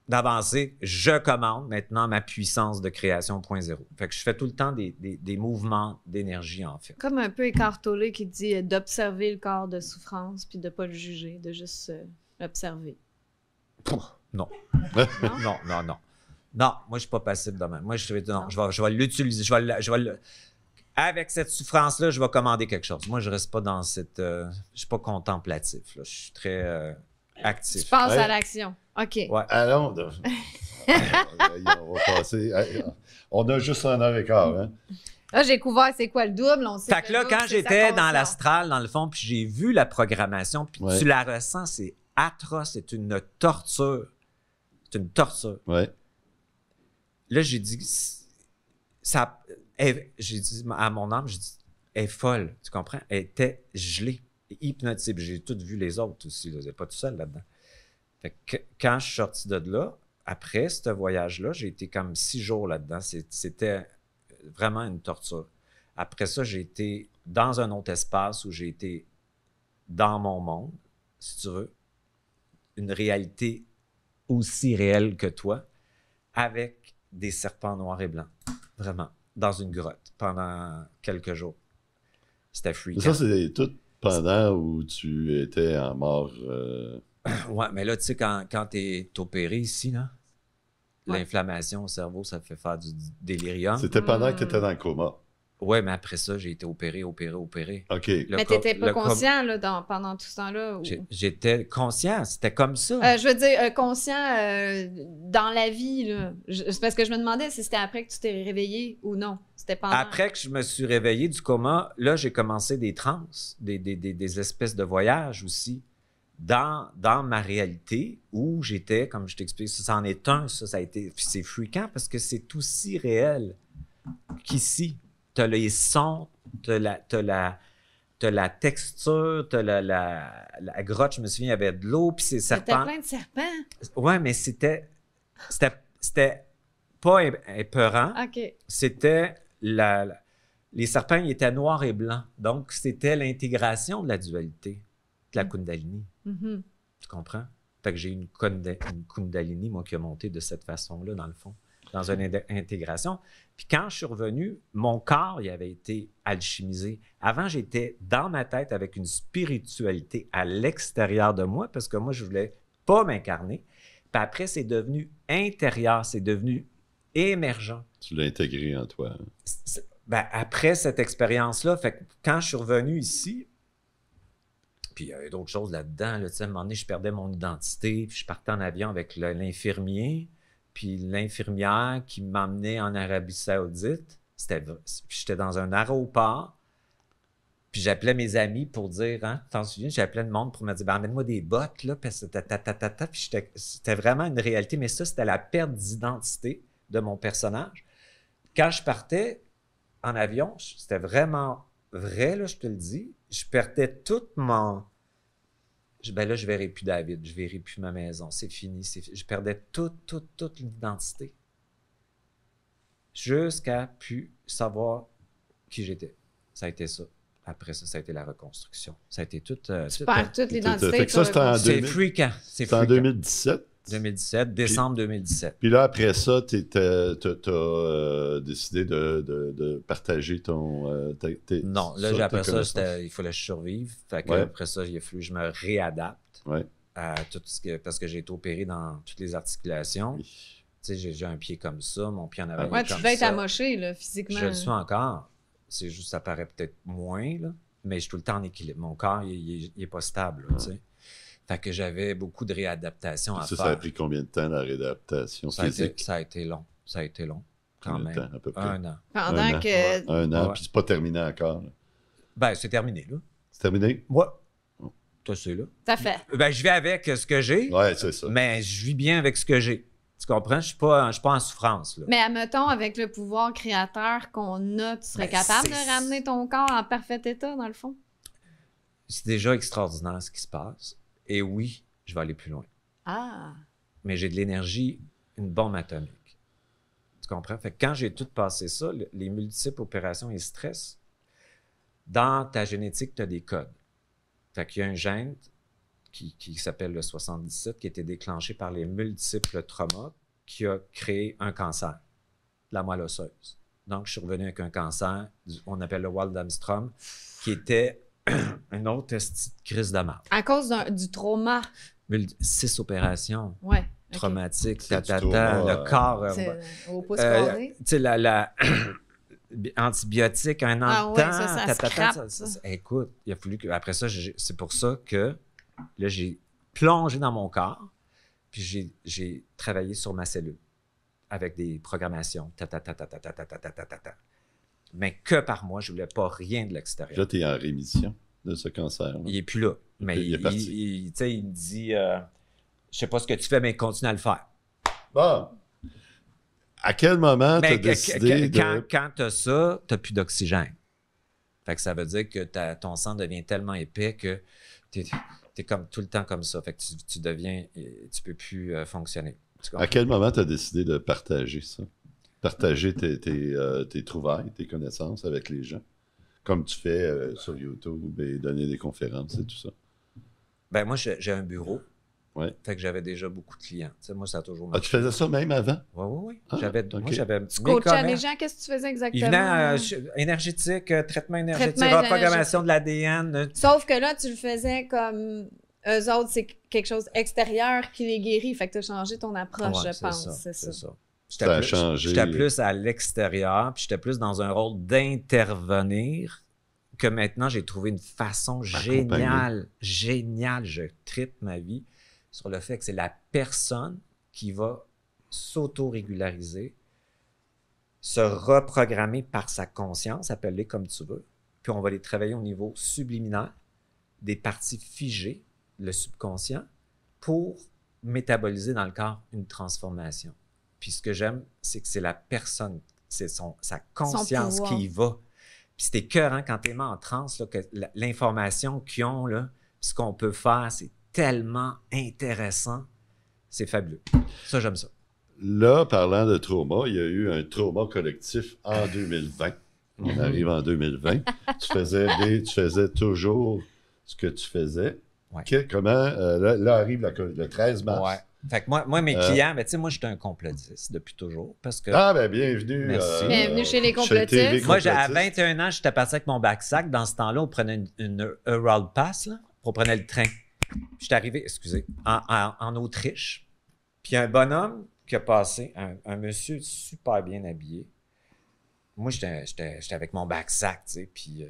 d'avancer, je commande maintenant ma puissance de création 0.0. Fait que je fais tout le temps des mouvements d'énergie, en fait. Comme un peu Eckhart Tolle qui dit d'observer le corps de souffrance puis de ne pas le juger, de juste l'observer. Non. Non, moi, je ne suis pas passible de même. Moi, je vais l'utiliser. Avec cette souffrance-là, je vais commander quelque chose. Moi, je ne reste pas dans cette... je ne suis pas contemplatif. Là. Je suis très actif. Tu passes à l'action. OK. Ouais. Allons. On va passer. On a juste 1h15. Hein? Là, j'ai couvert c'est quoi le double. On sait fait que là, quand j'étais dans l'astral, dans le fond, puis j'ai vu la programmation, puis tu la ressens, c'est atroce, c'est une torture. C'est une torture. Ouais. Là, j'ai dit... j'ai dit à mon âme, j'ai dit, elle est folle, tu comprends? Elle était gelée, hypnotisée. J'ai tout vu les autres aussi, là. Vous n'êtes pas tout seul là-dedans. Fait que quand je suis sorti de là, après ce voyage-là, j'ai été comme 6 jours là-dedans. C'était vraiment une torture. Après ça, j'ai été dans un autre espace où j'ai été dans mon monde, si tu veux, une réalité aussi réelle que toi, avec des serpents noirs et blancs. Vraiment. Dans une grotte pendant quelques jours. C'était freakant. Ça, c'est tout pendant où tu étais en mort. Ouais, mais là, tu sais, quand tu es opéré ici, là, l'inflammation au cerveau, ça fait faire du délirium. C'était pendant que tu étais dans le coma. Ouais, mais après ça, j'ai été opéré. OK. Mais tu n'étais pas conscient là, pendant tout ce temps-là? Ou... J'étais conscient, c'était comme ça. Je veux dire, conscient dans la vie. Là. C'est parce que je me demandais si c'était après que tu t'es réveillé ou non. C'était pendant... Après que je me suis réveillé du coma, là, j'ai commencé des transes, des espèces de voyages aussi. Dans ma réalité, où j'étais, comme je t'explique, ça en est un, ça a été... C'est fréquent parce que c'est aussi réel qu'ici. T'as les sons, t'as la texture, t'as la grotte, je me souviens, il y avait de l'eau, puis ces serpents... C'était plein de serpents. Ouais, mais c'était pas épeurant. OK. C'était les serpents, ils étaient noirs et blancs. Donc, c'était l'intégration de la dualité, de la Kundalini. Mm-hmm. Tu comprends? Fait que j'ai une Kundalini, moi, qui a monté de cette façon-là, dans le fond, dans une intégration. Puis quand je suis revenu, mon corps, il avait été alchimisé. Avant, j'étais dans ma tête avec une spiritualité à l'extérieur de moi, parce que moi, je voulais pas m'incarner. Puis après, c'est devenu intérieur, c'est devenu émergent. Tu l'as intégré en toi. Ben, après cette expérience-là, fait que quand je suis revenu ici, puis il y avait d'autres choses là-dedans. Là, à un moment donné, je perdais mon identité, puis je partais en avion avec l'infirmier, puis l'infirmière qui m'emmenait en Arabie Saoudite. J'étais dans un aéroport, puis j'appelais mes amis pour dire, hein, t'en souviens, j'appelais le monde pour me dire, ben, emmène-moi des bottes, là, parce que puis c'était vraiment une réalité, mais ça, c'était la perte d'identité de mon personnage. Quand je partais en avion, c'était vraiment vrai, là, je te le dis. je perdais tout mon... Ben là, je verrai plus David, je verrai plus ma maison, c'est fini. Je perdais toute l'identité. Jusqu'à plus savoir qui j'étais. Ça a été ça. Après ça, ça a été la reconstruction. Ça a été toute... tu perds toute l'identité. Ça, c'était en C'est freakant. C'est en 2017? 2017, décembre 2017. Puis là, après ça, tu as décidé de partager ton... non, là, après ça, il fallait que je survive. Fait que après ça, il a fallu que je me réadapte à tout parce que j'ai été opéré dans toutes les articulations. Oui. Tu sais, j'ai un pied comme ça, mon pied en avant comme ça. Tu devais être amoché, là, physiquement. Je le suis encore. C'est juste, ça paraît peut-être moins, là, mais je suis tout le temps en équilibre. Mon corps, il est pas stable, tu sais. Fait que j'avais beaucoup de réadaptation à faire. Ça a pris combien de temps, la réadaptation physique? Ça a été long. Ça a été long, quand même. Temps, à peu près? 1 an. Pendant que... Un an, puis c'est pas terminé encore. Là. Ben, c'est terminé, là. C'est terminé? Ouais. Toi, c'est là. Ça fait. Ben, je vis avec ce que j'ai. Ouais, c'est ça. Mais je vis bien avec ce que j'ai. Tu comprends? Je suis pas en souffrance, là. Mais admettons, avec le pouvoir créateur qu'on a, tu serais capable de ramener ton corps en parfait état, dans le fond? C'est déjà extraordinaire ce qui se passe. Et oui, je vais aller plus loin. Ah! Mais j'ai de l'énergie, une bombe atomique. Tu comprends? Fait que quand j'ai tout passé ça, les multiples opérations et stress, dans ta génétique, tu as des codes. Fait qu'il y a un gène qui s'appelle le 77 qui a été déclenché par les multiples traumas qui a créé un cancer de la moelle osseuse. Donc, je suis revenu avec un cancer, on appelle le Waldenstrom, qui était une autre crise de mort. À cause du trauma. 6 opérations. Ouais. Traumatiques, Okay. le corps. Au pouce carré. Tu sais, la antibiotique, un an de temps. Ça. Écoute, il a fallu que. Après ça, c'est pour ça que là, j'ai plongé dans mon corps, puis j'ai travaillé sur ma cellule avec des programmations. Mais que par moi, je ne voulais pas rien de l'extérieur. Là, tu es en rémission de ce cancer. Là. Il n'est plus là. Mais il me dit je sais pas ce que tu fais, mais continue à le faire. Bon. À quel moment tu as décidé Quand tu as ça, tu n'as plus d'oxygène. Fait que ça veut dire que ton sang devient tellement épais que tu es comme tout le temps comme ça. Fait que tu peux plus fonctionner. À quel moment tu as décidé de partager ça? Partager tes trouvailles, tes connaissances avec les gens, comme tu fais sur YouTube et donner des conférences et tout ça. Ben moi, j'ai un bureau. Ouais. Fait que j'avais déjà beaucoup de clients. Tu sais, moi, ça a toujours marché. Ah, tu faisais ça même avant? Oui. Ah, moi, j'avais tu coachais les gens, qu'est-ce que tu faisais exactement? Ils venaient énergétique, traitement énergétique, reprogrammation de l'ADN. Sauf que là, tu le faisais comme eux autres, c'est quelque chose extérieur qui les guérit. Fait que tu as changé ton approche, je pense. C'est ça. J'étais plus à l'extérieur, puis j'étais plus dans un rôle d'intervenir, que maintenant, j'ai trouvé une façon géniale, je tripe ma vie sur le fait que c'est la personne qui va s'auto-régulariser, se reprogrammer par sa conscience, appelle-les comme tu veux, puis on va les travailler au niveau subliminaire, des parties figées, le subconscient, pour métaboliser dans le corps une transformation. Puis ce que j'aime, c'est que c'est la personne, c'est sa conscience qui y va. Puis c'est écœurant quand tu es en transe, là, que l'information qu'ils ont, là, ce qu'on peut faire, c'est tellement intéressant. C'est fabuleux. Ça, j'aime ça. Là, parlant de trauma, il y a eu un trauma collectif en 2020. On arrive en 2020. Tu faisais toujours ce que tu faisais. Ouais. Comment, là arrive le 13 mars. Ouais. Fait que moi mes clients, ben, tu sais, moi, j'étais un complotiste depuis toujours. Parce que, bienvenue. Bienvenue chez les complotistes. Moi, à 21 ans, j'étais parti avec mon backsack. Dans ce temps-là, on prenait une Ural Pass, là, on prenait le train. J'étais arrivé, en Autriche. Puis il y a un bonhomme qui a passé, un monsieur super bien habillé. Moi, j'étais avec mon backsack, tu sais, puis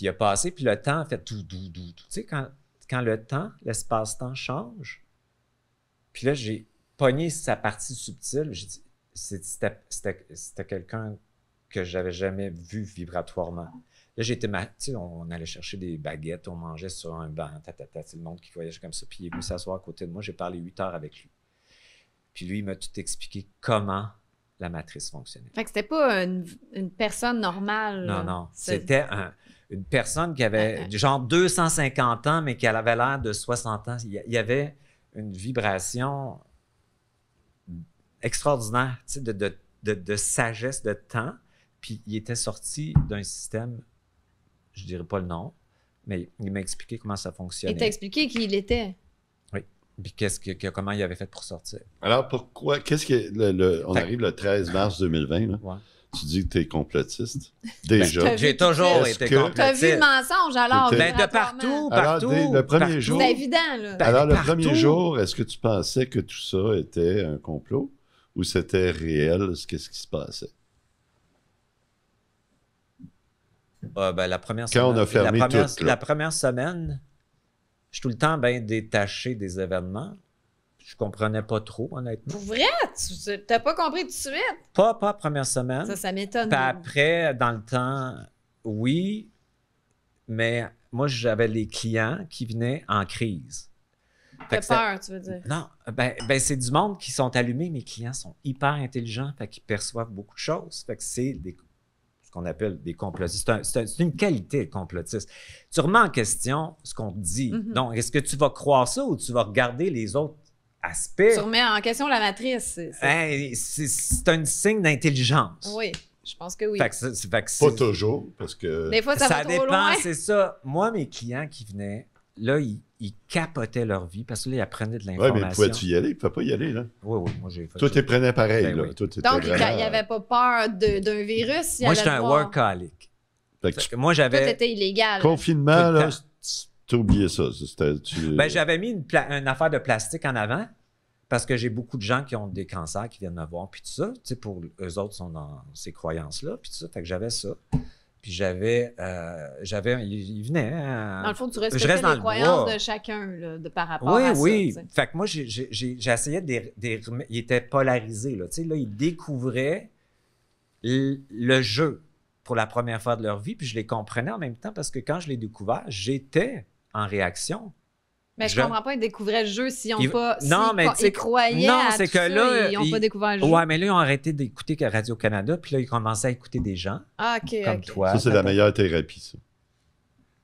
il a passé, puis le temps a fait tout. Tu sais, quand le temps, l'espace-temps change, puis là, j'ai pogné sa partie subtile. J'ai dit, c'était quelqu'un que j'avais jamais vu vibratoirement. Là, tu sais, on allait chercher des baguettes, on mangeait sur un banc, c'est le monde qui voyageait comme ça. Puis il est venu s'asseoir à côté de moi. J'ai parlé 8 heures avec lui. Puis lui, il m'a tout expliqué comment la matrice fonctionnait. Fait que c'était pas une personne normale. Non, non. C'était une personne qui avait genre 250 ans, mais qui avait l'air de 60 ans. Il y avait une vibration extraordinaire, tu sais, de sagesse, de temps. Puis il était sorti d'un système, je dirais pas le nom, mais il m'a expliqué comment ça fonctionnait. Il t'a expliqué qui il était. Oui. Puis comment il avait fait pour sortir. Alors pourquoi, on arrive le 13 mars 2020, là. Ouais. Tu dis que tu es complotiste. Déjà. Ben, J'ai toujours été complotiste. T'as vu le mensonge alors? Ben, de partout, Alors, partout. le premier jour. C'est évident, là. Alors, le partout. premier jour, est-ce que tu pensais que tout ça était un complot ou c'était réel? Qu'est-ce qui se passait? Ben, la première Quand semaine, on a fermé tout, là. la première semaine, je suis tout le temps bien détaché des événements. Je comprenais pas trop, honnêtement. Pour vrai? T'as pas compris tout de suite? Pas la première semaine. Ça m'étonne. Puis après, dans le temps, oui, mais moi, j'avais les clients qui venaient en crise. T'as peur, tu veux dire? Non, ben c'est du monde qui sont allumés. Mes clients sont hyper intelligents, fait qu'ils perçoivent beaucoup de choses. Fait que c'est ce qu'on appelle des complotistes. C'est une qualité, le complotiste. Tu remets en question ce qu'on te dit. Donc, est-ce que tu vas croire ça ou tu vas regarder les autres aspects? Tu remets en question la matrice. C'est un signe d'intelligence. Oui, je pense que oui. Pas toujours, parce que... Des fois, ça va trop dépend, loin. c'est ça. Moi, mes clients qui venaient, là, ils capotaient leur vie parce que là, ils apprenaient de l'information. Oui, mais pouvais-tu y aller? Tu ne pouvais pas y aller, là. Oui, moi, j'ai fait Toi, ça. tu prenais pareil, Ben là. oui. Toi, Donc, il n'y avait pas peur d'un virus? Moi, j'étais un workaholic. Moi, Tout j'avais... était illégal. Confinement, Tout le là, temps. tu oublié ça. J'avais mis une affaire de plastique en avant parce que j'ai beaucoup de gens qui ont des cancers qui viennent me voir, puis tout ça. Tu sais, pour eux autres, sont dans ces croyances-là, puis tout ça. Fait que j'avais ça. Puis il venait. Dans le fond, tu je reste respectais dans les le croyances bois. de chacun là, par rapport à ça. Oui. T'sais. Fait que moi, j'essayais il était polarisé, là. Tu sais, là, ils découvraient le jeu pour la première fois de leur vie, puis je les comprenais en même temps parce que quand je l'ai découvert, j'étais en réaction. Mais je comprends pas, ils découvraient le jeu s'ils n'ont pas. Non, mais tu sais, ils croyaient non, à c'est tout que ça, là, ils n'ont pas découvert le jeu. Ouais, mais là, ils ont arrêté d'écouter Radio-Canada, puis là, ils commençaient à écouter des gens Ah, OK, comme OK. toi. Ça, c'est la meilleure thérapie, ça.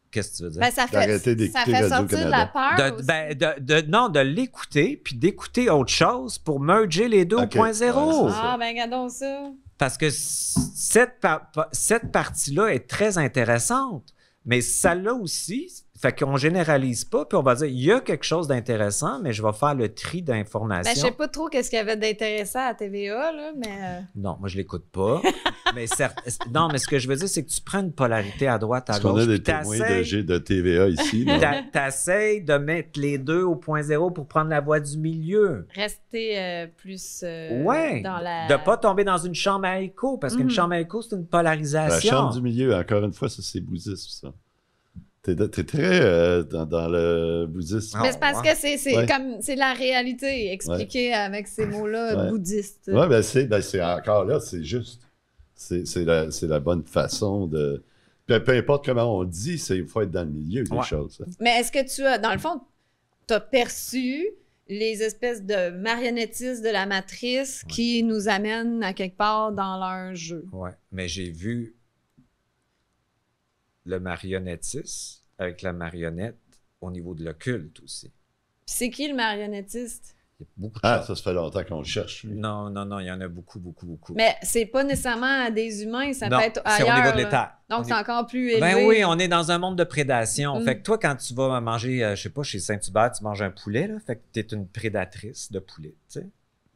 Qu'est-ce que tu veux dire? Ben, ça D'arrêter d'écouter fait sortir de la peur aussi. Non, de l'écouter, puis d'écouter autre chose pour merger les deux OK. au point zéro. Ouais, Ah, ben, regardons ça. Parce que cette partie-là est très intéressante, mais celle-là aussi, fait qu'on généralise pas, puis on va dire, il y a quelque chose d'intéressant, mais je vais faire le tri d'informations. Ben, je sais pas trop qu'est-ce qu'il y avait d'intéressant à TVA, là, mais... Non, moi, je l'écoute pas. Non, mais ce que je veux dire, c'est que tu prends une polarité à droite, à Parce qu'on gauche, a des puis témoins t'essayes- de TVA ici. là. t'essayes de mettre les deux au point zéro pour prendre la voie du milieu. Rester plus Ouais, dans la... de pas tomber dans une chambre à écho, parce qu'une chambre à écho, c'est une La polarisation. chambre du milieu, encore une fois, ça, c'est bouddhisme, ça. T'es très dans le bouddhisme. Mais c'est parce que c'est Ouais. comme c'est la réalité expliquée avec ces mots-là Ouais. bouddhistes. Oui, c'est encore là, c'est juste. C'est la bonne façon de. Peu importe comment on dit, il faut être dans le milieu des choses. Ça. Mais est-ce que tu as, dans le fond, tu as perçu les espèces de marionnettistes de la matrice qui nous amènent à quelque part dans leur jeu? Ouais, mais j'ai vu le marionnettiste avec la marionnette au niveau de l'occulte aussi. Puis c'est qui le marionnettiste? Il y a beaucoup de Ah, choses. ça fait longtemps qu'on le cherche. lui. Non, il y en a beaucoup. Mais c'est pas nécessairement des humains, ça Non, peut être c'est ailleurs. au niveau de là. l'État. Donc c'est encore plus élevé. Ben oui, on est dans un monde de prédation. Mm. Fait que toi, quand tu vas manger, je sais pas, chez Saint-Hubert, tu manges un poulet, là. Fait que t'es une prédatrice de poulet, tu sais.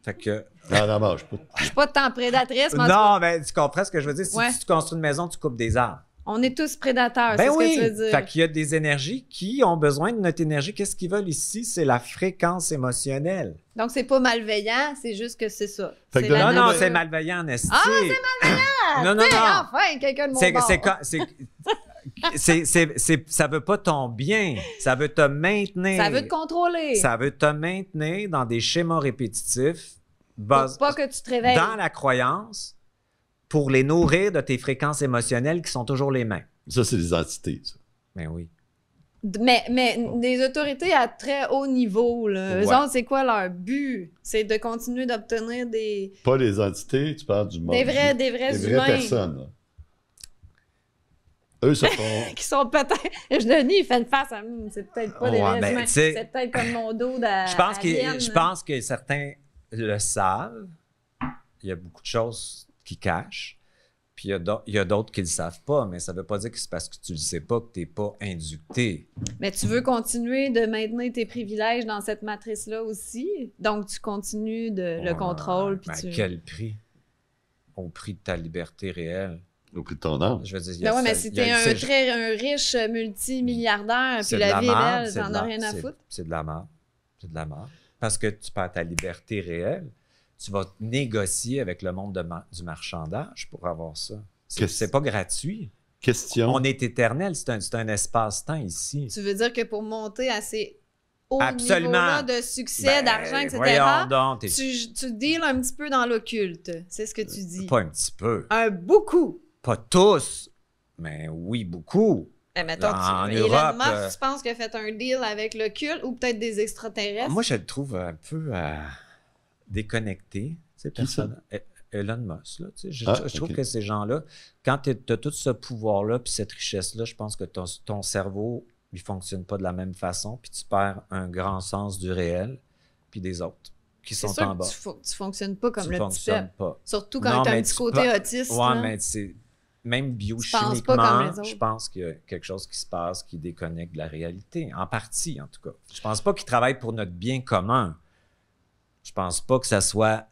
Fait que... Non, mange pas. Je suis pas tant prédatrice, mais en tout Non, cas, mais tu comprends ce que je veux dire? Si Ouais. tu construis une maison, tu coupes des arbres. on est tous prédateurs, Ben c'est oui! ce que tu veux dire. Fait qu'il y a des énergies qui ont besoin de notre énergie. Qu'est-ce qu'ils veulent ici? C'est la fréquence émotionnelle. Donc c'est pas malveillant, c'est juste que c'est ça. Fait que C'est la Non, non, nature. c'est malveillant en esti. Ah, c'est malveillant! Non, T'sais, non. enfin, quelqu'un de mon bord. Ça veut pas ton bien. Ça veut te maintenir. Ça veut te contrôler. Ça veut te maintenir dans des schémas répétitifs Pour bas- pas que tu te réveilles. dans la croyance pour les nourrir de tes fréquences émotionnelles qui sont toujours les mêmes. Ça, c'est des entités, ça. Ben oui. Mais des autorités à très haut niveau, là, eux autres, c'est quoi leur but? C'est de continuer d'obtenir des... Pas les entités, tu parles du monde. Des vrais Des humains. vraies personnes. Là. Eux se font... qui sont peut-être... Denis, il fait une face à c'est peut-être pas des vrais humains. C'est peut-être comme mon dos d'alien. Je pense que certains le savent. Il y a beaucoup de choses qui cachent. Puis il y a d'autres qui ne le savent pas, mais ça ne veut pas dire que c'est parce que tu ne le sais pas que tu n'es pas inducté. Mais tu veux continuer de maintenir tes privilèges dans cette matrice-là aussi. Donc, tu continues le contrôle. Puis à quel prix? Au prix de ta liberté réelle. Au prix de ton âme. Je veux dire, mais si tu es un riche multimilliardaire, puis la vie est belle, t'en as rien à foutre. C'est de la merde. C'est de la merde. Parce que tu perds ta liberté réelle. Tu vas négocier avec le monde du marchandage pour avoir ça. C'est pas gratuit. Question. On est éternel, c'est un espace-temps ici. Tu veux dire que pour monter à ces hauts niveaux-là de succès, d'argent, etc., tu deals un petit peu dans l'occulte. C'est ce que tu dis. Pas un petit peu. Beaucoup. Pas tous, mais oui, beaucoup. Mettons, Elon Musk, tu penses qu'il a fait un deal avec l'occulte ou peut-être des extraterrestres? Moi, je le trouve un peu... déconnecté, Elon Musk. Là, je trouve que ces gens-là, quand tu as tout ce pouvoir-là puis cette richesse-là, je pense que ton cerveau, il ne fonctionne pas de la même façon, puis tu perds un grand sens du réel puis des autres qui sont en bas. Tu ne fonctionnes pas comme le petit peuple. Surtout quand tu as un petit côté autiste. Oui, mais même biochimiquement, je pense qu'il y a quelque chose qui se passe qui déconnecte de la réalité, en partie en tout cas. Je pense pas qu'ils travaillent pour notre bien commun. Je pense pas que ça soit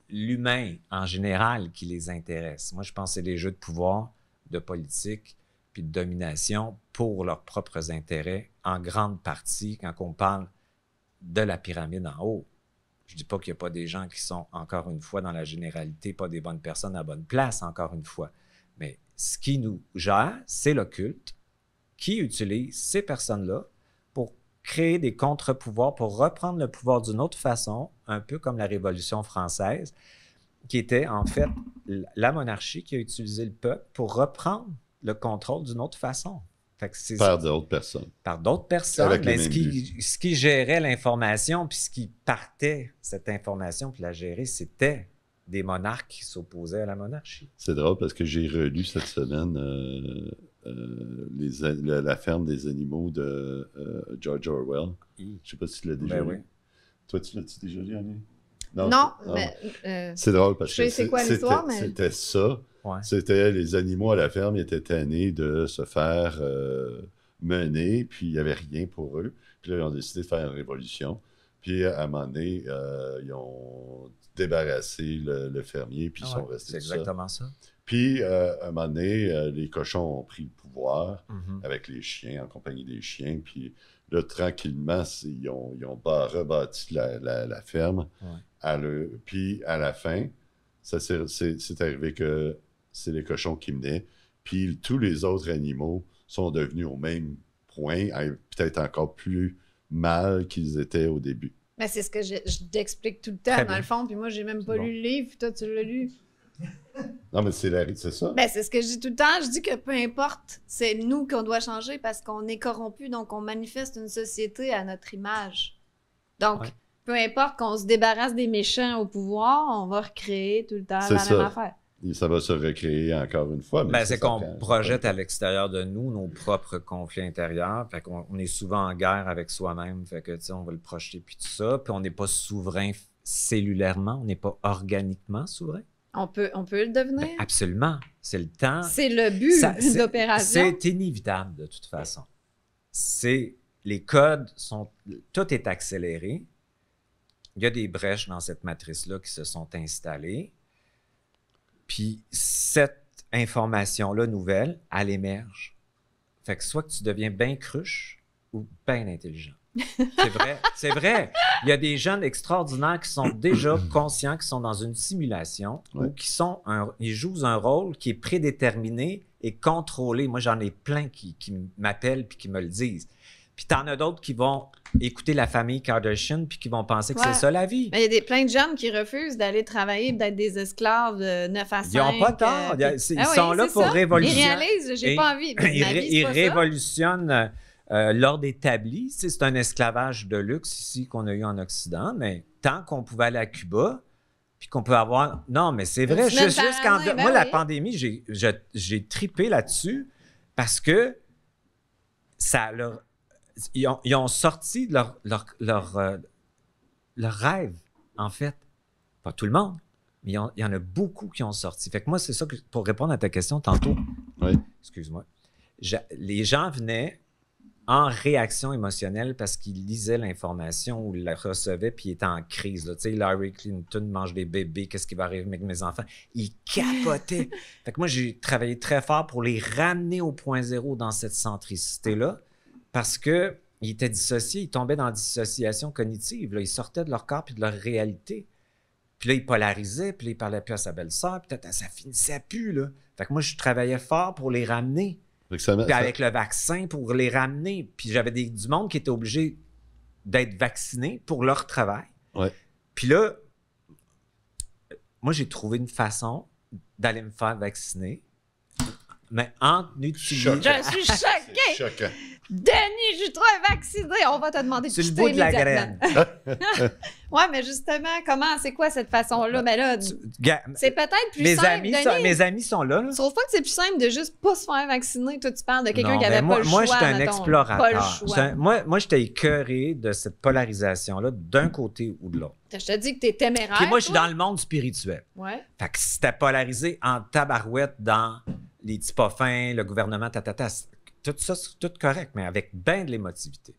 l'humain en général qui les intéresse. Moi, je pense que c'est les jeux de pouvoir, de politique, puis de domination pour leurs propres intérêts, en grande partie, quand on parle de la pyramide en haut. Je dis pas qu'il n'y a pas des gens qui sont, encore une fois, dans la généralité, pas des bonnes personnes à bonne place, encore une fois. Mais ce qui nous gère, c'est l'occulte, qui utilise ces personnes-là pour créer des contre-pouvoirs, pour reprendre le pouvoir d'une autre façon, un peu comme la Révolution française, qui était en fait la monarchie qui a utilisé le peuple pour reprendre le contrôle d'une autre façon. Par d'autres personnes. Par d'autres personnes, mais ce qui gérait l'information, puis ce qui partait, cette information, puis la gérer, c'était des monarques qui s'opposaient à la monarchie. C'est drôle parce que j'ai relu cette semaine la ferme des animaux de George Orwell. Je ne sais pas si tu l'as déjà lu. Toi, tu l'as-tu déjà lu, Annie? Non, mais... c'est drôle parce que c'était ça. Ouais. C'était les animaux à la ferme, ils étaient tannés de se faire mener, puis il n'y avait rien pour eux. Puis là, ils ont décidé de faire une révolution. Puis à un moment donné, ils ont débarrassé le fermier, puis ils sont restés. C'est exactement ça. Puis à un moment donné, les cochons ont pris le pouvoir avec les chiens, en compagnie des chiens. Puis là, tranquillement, ils ont rebâti la ferme. Ouais. Puis à la fin, c'est arrivé que c'est les cochons qui menaient. Puis tous les autres animaux sont devenus au même point, peut-être encore plus mal qu'ils étaient au début. Mais c'est ce que je t'explique tout le temps, dans le fond. Puis moi, j'ai même pas lu le livre, puis toi, tu l'as lu. Non, mais c'est ça. Ben, c'est ce que je dis tout le temps. Je dis que peu importe, c'est nous qu'on doit changer parce qu'on est corrompu, donc on manifeste une société à notre image. Donc, peu importe qu'on se débarrasse des méchants au pouvoir, on va recréer tout le temps la même affaire. Et ça va se recréer encore une fois. C'est qu'on projette à l'extérieur de nous nos propres conflits intérieurs. Fait qu'on est souvent en guerre avec soi-même. Fait que, tu sais, on va le projeter puis tout ça. Puis on n'est pas souverain cellulairement. On n'est pas organiquement souverain. On peut le devenir. Absolument. C'est le temps. C'est le but de l'opération. C'est inévitable de toute façon. Les codes sont... Tout est accéléré. Il y a des brèches dans cette matrice-là qui se sont installées. Puis cette information-là nouvelle, elle émerge. Fait que soit que tu deviens bien cruche ou bien intelligent. C'est vrai. Il y a des jeunes extraordinaires qui sont déjà conscients, qui sont dans une simulation ou ils jouent un rôle qui est prédéterminé et contrôlé. Moi, j'en ai plein qui m'appellent puis qui me le disent. Puis t'en as d'autres qui vont écouter la famille Kardashian puis qui vont penser que c'est ça la vie. Mais il y a plein de jeunes qui refusent d'aller travailler, d'être des esclaves de 9 à 5. Ils n'ont pas tort. Ils sont là pour révolutionner. Ils réalisent, j'ai pas envie. Ils révolutionnent l'ordre établi, c'est un esclavage de luxe ici qu'on a eu en Occident, mais tant qu'on pouvait aller à Cuba, puis qu'on peut avoir... Non, mais c'est vrai, moi, la pandémie, j'ai tripé là-dessus parce que ça leur... Ils ont sorti leur rêve, en fait. Pas tout le monde, mais il y en a beaucoup qui ont sorti. Fait que moi, c'est ça que, pour répondre à ta question tantôt, excuse-moi, les gens venaient en réaction émotionnelle parce qu'ils lisaient l'information ou la recevaient puis ils étaient en crise. Tu sais, Hillary Clinton mange des bébés, qu'est-ce qui va arriver avec mes enfants? Ils capotaient. Fait que moi, j'ai travaillé très fort pour les ramener au point zéro dans cette centricité-là parce qu'ils étaient dissociés, ils tombaient dans la dissociation cognitive. Là. Ils sortaient de leur corps puis de leur réalité. Puis là, ils polarisaient, puis là, ils parlaient plus à sa belle-sœur, puis ça finissait plus, là. Fait que moi, je travaillais fort pour les ramener. Puis avec le vaccin, pour les ramener. Puis j'avais du monde qui était obligé d'être vacciné pour leur travail. Ouais. Puis là, moi, j'ai trouvé une façon d'aller me faire vacciner, mais en utilisant... Je suis choquée! C'est choquant. Denis Jutras est vacciné! On va te demander de quitter le bout de la graine. Ouais, mais justement, c'est quoi cette façon-là? Mais là, c'est peut-être plus simple, Denis. Mes amis sont là. Je trouve pas que c'est plus simple de juste pas se faire vacciner. Toi, tu parles de quelqu'un qui avait pas le choix. Moi, j'étais un explorateur. Pas le choix. Moi, j'étais écœuré de cette polarisation-là d'un côté ou de l'autre. Je te dis que t'es téméraire. Puis moi, je suis dans le monde spirituel. Ouais. Fait que c'était polarisé en tabarouette dans les petits pas fins, le gouvernement, tout ça, c'est tout correct, mais avec bien de l'émotivité.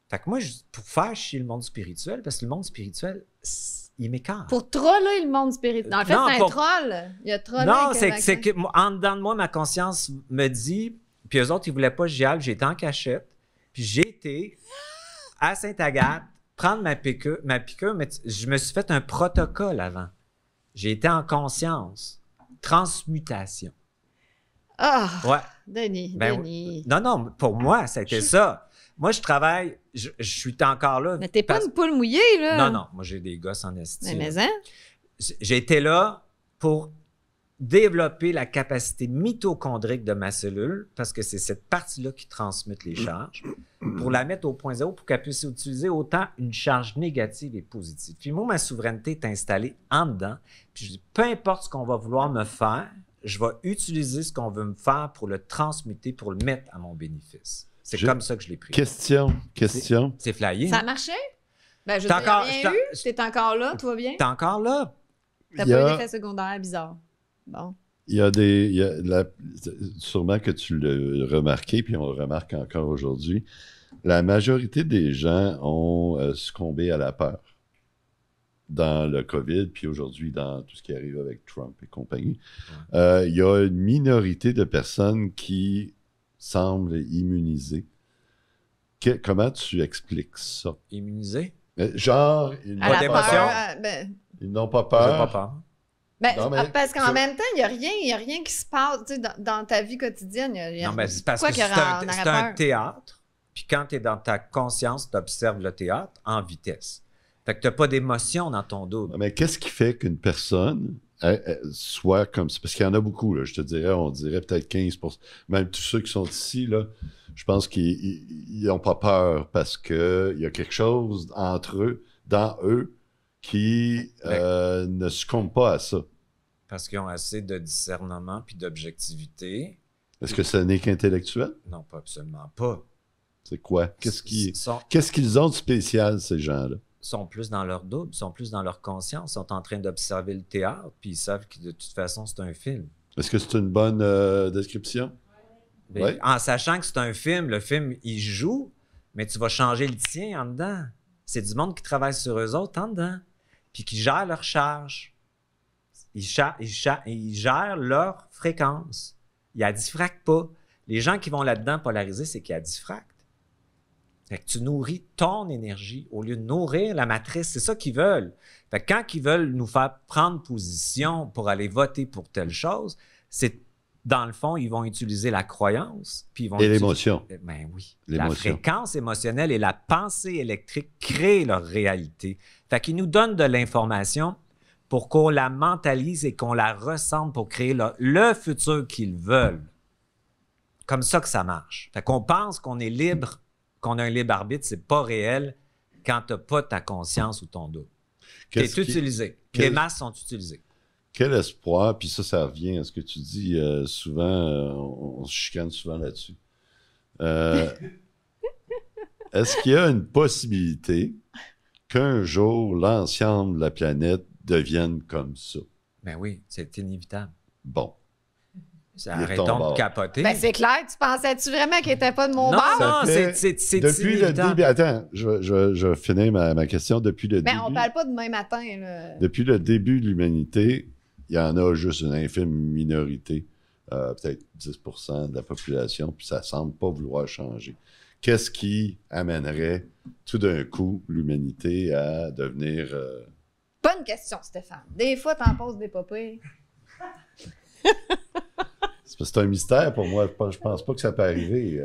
Fait que moi, pour faire chier le monde spirituel, parce que le monde spirituel, il m'écarte. Pour troller le monde spirituel. En fait, c'est un troll. Il y a trollé. Non, c'est que en dedans de moi, ma conscience me dit, puis eux autres, ils voulaient pas que j'y aille, j'étais en cachette, puis j'ai été à Sainte-Agathe prendre ma piqûre, mais je me suis fait un protocole avant. J'ai été en conscience. Transmutation. Ah! Ouais. Denis. Non, pour moi, c'était ça. Moi, je travaille, je suis encore là. Mais t'es pas une poule mouillée, là. Non, moi, j'ai des gosses en estime. Mais hein? J'ai été là pour développer la capacité mitochondrique de ma cellule, parce que c'est cette partie-là qui transmet les charges, pour la mettre au point zéro, pour qu'elle puisse utiliser autant une charge négative et positive. Puis moi, ma souveraineté est installée en dedans. Puis je dis, peu importe ce qu'on va vouloir me faire, je vais utiliser ce qu'on veut me faire pour le transmuter, pour le mettre à mon bénéfice. C'est comme ça que je l'ai pris. Question. C'est flyé. Ça a marché? Ben, je t'ai rien eu. T'es encore là, tout va bien? T'es encore là. T'as pas eu d'effet secondaire bizarre. Bon. Sûrement que tu l'as remarqué, puis on le remarque encore aujourd'hui, la majorité des gens ont succombé à la peur dans le COVID, puis aujourd'hui dans tout ce qui arrive avec Trump et compagnie. Il y a une minorité de personnes qui semblent immunisées. Comment tu expliques ça? Immunisées? Genre, ils n'ont pas peur. Ils n'ont pas peur. J'ai pas peur. Ben, parce qu'en même temps, il n'y a rien qui se passe dans ta vie quotidienne. Non, mais c'est parce que c'est un théâtre. Puis quand tu es dans ta conscience, tu observes le théâtre en vitesse. Fait que tu n'as pas d'émotion dans ton dos. Mais qu'est-ce qui fait qu'une personne soit comme ça? Parce qu'il y en a beaucoup, là, je te dirais, on dirait peut-être 15%. Même tous ceux qui sont ici, là, je pense qu'ils n'ont pas peur parce qu'il y a quelque chose dans eux, qui ne succombent pas à ça. Parce qu'ils ont assez de discernement puis d'objectivité. Est-ce que ce n'est qu'intellectuel? Non, pas absolument pas. C'est quoi? Qu'est-ce qu'ils ont de spécial, ces gens-là? Ils sont plus dans leur double, ils sont plus dans leur conscience, ils sont en train d'observer le théâtre, puis ils savent que de toute façon, c'est un film. Est-ce que c'est une bonne description? Ouais. En sachant que c'est un film, le film, il joue, mais tu vas changer le tien en dedans. C'est du monde qui travaille sur eux autres en dedans, puis qui gère leur charge. Ils gèrent leur fréquence. Ils la diffractent pas. Les gens qui vont là-dedans polariser, c'est qu'ils la diffractent. Fait que tu nourris ton énergie au lieu de nourrir la matrice. C'est ça qu'ils veulent. Fait que quand ils veulent nous faire prendre position pour aller voter pour telle chose, c'est dans le fond, ils vont utiliser la croyance. Puis ils vont l'émotion. Ben oui. La fréquence émotionnelle et la pensée électrique créent leur réalité. Fait qu'ils nous donnent de l'information pour qu'on la mentalise et qu'on la ressente pour créer le futur qu'ils veulent. comme ça que ça marche. Fait qu'on pense qu'on est libre, qu'on a un libre arbitre, c'est pas réel quand tu n'as pas ta conscience ou ton double. Tu es utilisé. Les masses sont utilisées. Quel espoir, puis ça revient à ce que tu dis souvent, on se chicane souvent là-dessus. Est-ce qu'il y a une possibilité qu'un jour, l'ensemble de la planète devienne comme ça? Ben oui, c'est inévitable. Bon. Arrêtons de capoter. Ben c'est clair, tu pensais-tu vraiment qu'il n'était pas de mon bord? Non, c'est depuis inévitable. Le début, attends, je vais finir ma question. Depuis le début. On parle pas demain matin. Là. Depuis le début de l'humanité, il y en a juste une infime minorité, peut-être 10% de la population, puis ça semble pas vouloir changer. Qu'est-ce qui amènerait tout d'un coup l'humanité à devenir... Bonne question, Stéphane. Des fois, t'en poses des papiers. C'est un mystère pour moi. Je pense pas que ça peut arriver.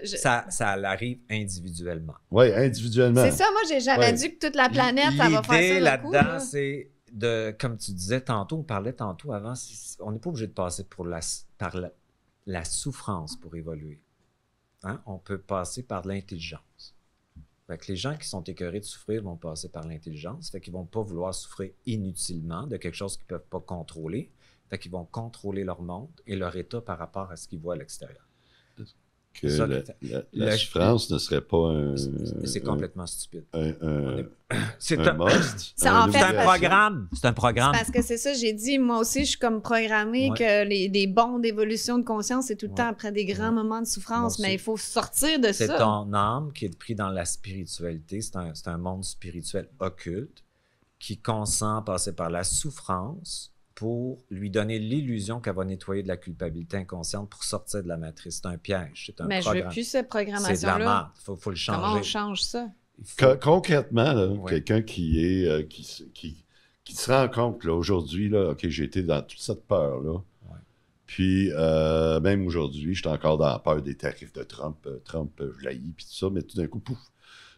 Ça arrive individuellement. Oui, individuellement. C'est ça, moi, j'ai jamais dit que toute la planète, ça va faire ça. L'idée là-dedans, c'est comme tu disais tantôt, on parlait tantôt avant, on n'est pas obligé de passer par la souffrance pour évoluer. Hein? On peut passer par l'intelligence. Fait que les gens qui sont écœurés de souffrir vont passer par l'intelligence. Fait qu'ils ne vont pas vouloir souffrir inutilement de quelque chose qu'ils ne peuvent pas contrôler. Fait qu'ils vont contrôler leur monde et leur état par rapport à ce qu'ils voient à l'extérieur. Que la souffrance ne serait pas un... C'est complètement stupide. C'est un must. C'est un programme. C'est un programme. Parce que c'est ça, j'ai dit, moi aussi, je suis comme programmée que les bons d'évolution de conscience, c'est tout le temps après des grands moments de souffrance, mais il faut sortir de ça. C'est ton âme qui est pris dans la spiritualité. C'est un monde spirituel occulte qui consent passer par la souffrance pour lui donner l'illusion qu'elle va nettoyer de la culpabilité inconsciente pour sortir de la matrice. C'est un piège, c'est un programme. Mais je veux plus cette programmation-là. C'est de la merde, il faut le changer. Comment on change ça? Concrètement, là, quelqu'un qui se rend compte là, aujourd'hui, là, OK, j'ai été dans toute cette peur-là. Puis, même aujourd'hui, je suis encore dans la peur des tarifs de Trump. Trump, je l'haïs, puis tout ça, mais tout d'un coup, pouf,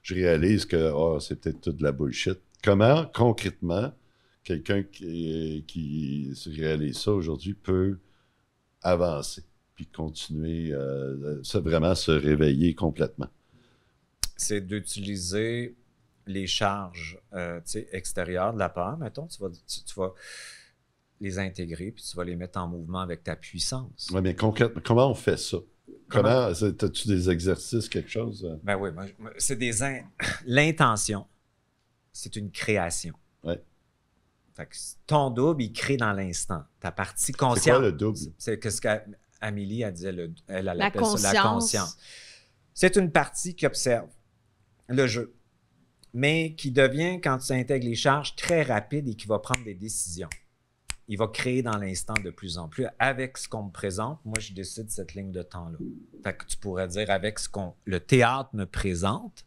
je réalise que c'est peut-être toute de la bullshit. Comment, concrètement, quelqu'un qui se réalise ça aujourd'hui peut avancer puis continuer, vraiment se réveiller complètement? C'est d'utiliser les charges extérieures de la peur. Mettons, tu vas les intégrer puis tu vas les mettre en mouvement avec ta puissance. Oui, mais concrètement, comment on fait ça? As-tu des exercices, quelque chose? Ben oui, c'est l'intention, c'est une création. Oui. Fait que ton double, il crée dans l'instant. Ta partie consciente. C'est quoi le double? C'est ce qu'Amélie disait, elle la appelle conscience. Ça la conscience. C'est une partie qui observe le jeu, mais qui devient, quand tu intègres les charges, très rapide et qui va prendre des décisions. Il va créer dans l'instant de plus en plus. Avec ce qu'on me présente, moi, je décide cette ligne de temps-là. Fait que tu pourrais dire, avec ce que le théâtre me présente,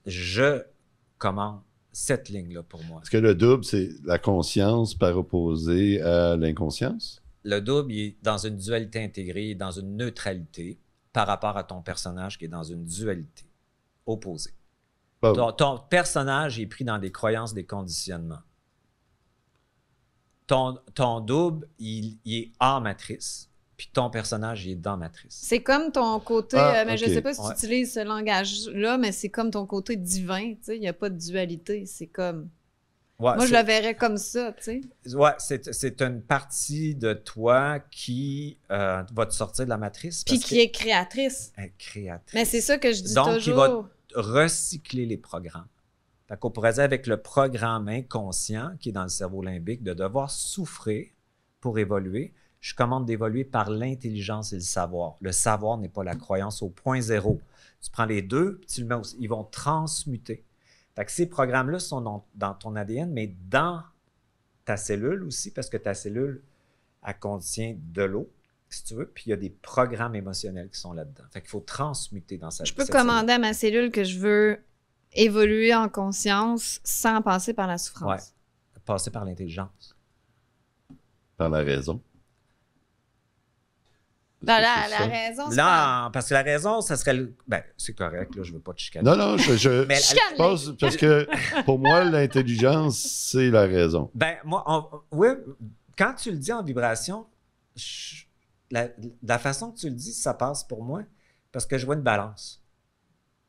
je commande cette ligne-là pour moi. Est-ce que le double, c'est la conscience par opposé à l'inconscience? Le double, il est dans une dualité intégrée, il est dans une neutralité par rapport à ton personnage qui est dans une dualité opposée. Ton personnage est pris dans des croyances, des conditionnements. Ton double, il est hors matrice, puis ton personnage, il est dans matrice. C'est comme ton côté, mais je ne sais pas si tu utilises ce langage-là, mais c'est comme ton côté divin, tu sais, il n'y a pas de dualité, c'est comme... Ouais, moi, je le verrais comme ça, tu sais. Ouais, c'est une partie de toi qui va te sortir de la matrice. Puis qui est créatrice. Créatrice. Mais c'est ça que je dis donc, toujours. Donc, qui va recycler les programmes. Fait qu'on pourrait dire avec le programme inconscient qui est dans le cerveau limbique de devoir souffrir pour évoluer, je commande d'évoluer par l'intelligence et le savoir. Le savoir n'est pas la croyance au point zéro. Tu prends les deux, tu le mets ils vont transmuter. Fait que ces programmes-là sont dans ton ADN, mais dans ta cellule aussi, parce que ta cellule, elle contient de l'eau, si tu veux, puis il y a des programmes émotionnels qui sont là-dedans. Fait qu'il faut transmuter dans sa Je peux commander à ma cellule que je veux évoluer en conscience sans passer par la souffrance. Oui, passer par l'intelligence. Par la raison. La raison, c'est non, parce que la raison, ça serait... Ben, c'est correct, là, je veux pas te chicaner. Non, je pense, parce que pour moi, l'intelligence, c'est la raison. Ben, moi, oui, quand tu le dis en vibration, la façon que tu le dis, ça passe pour moi parce que je vois une balance.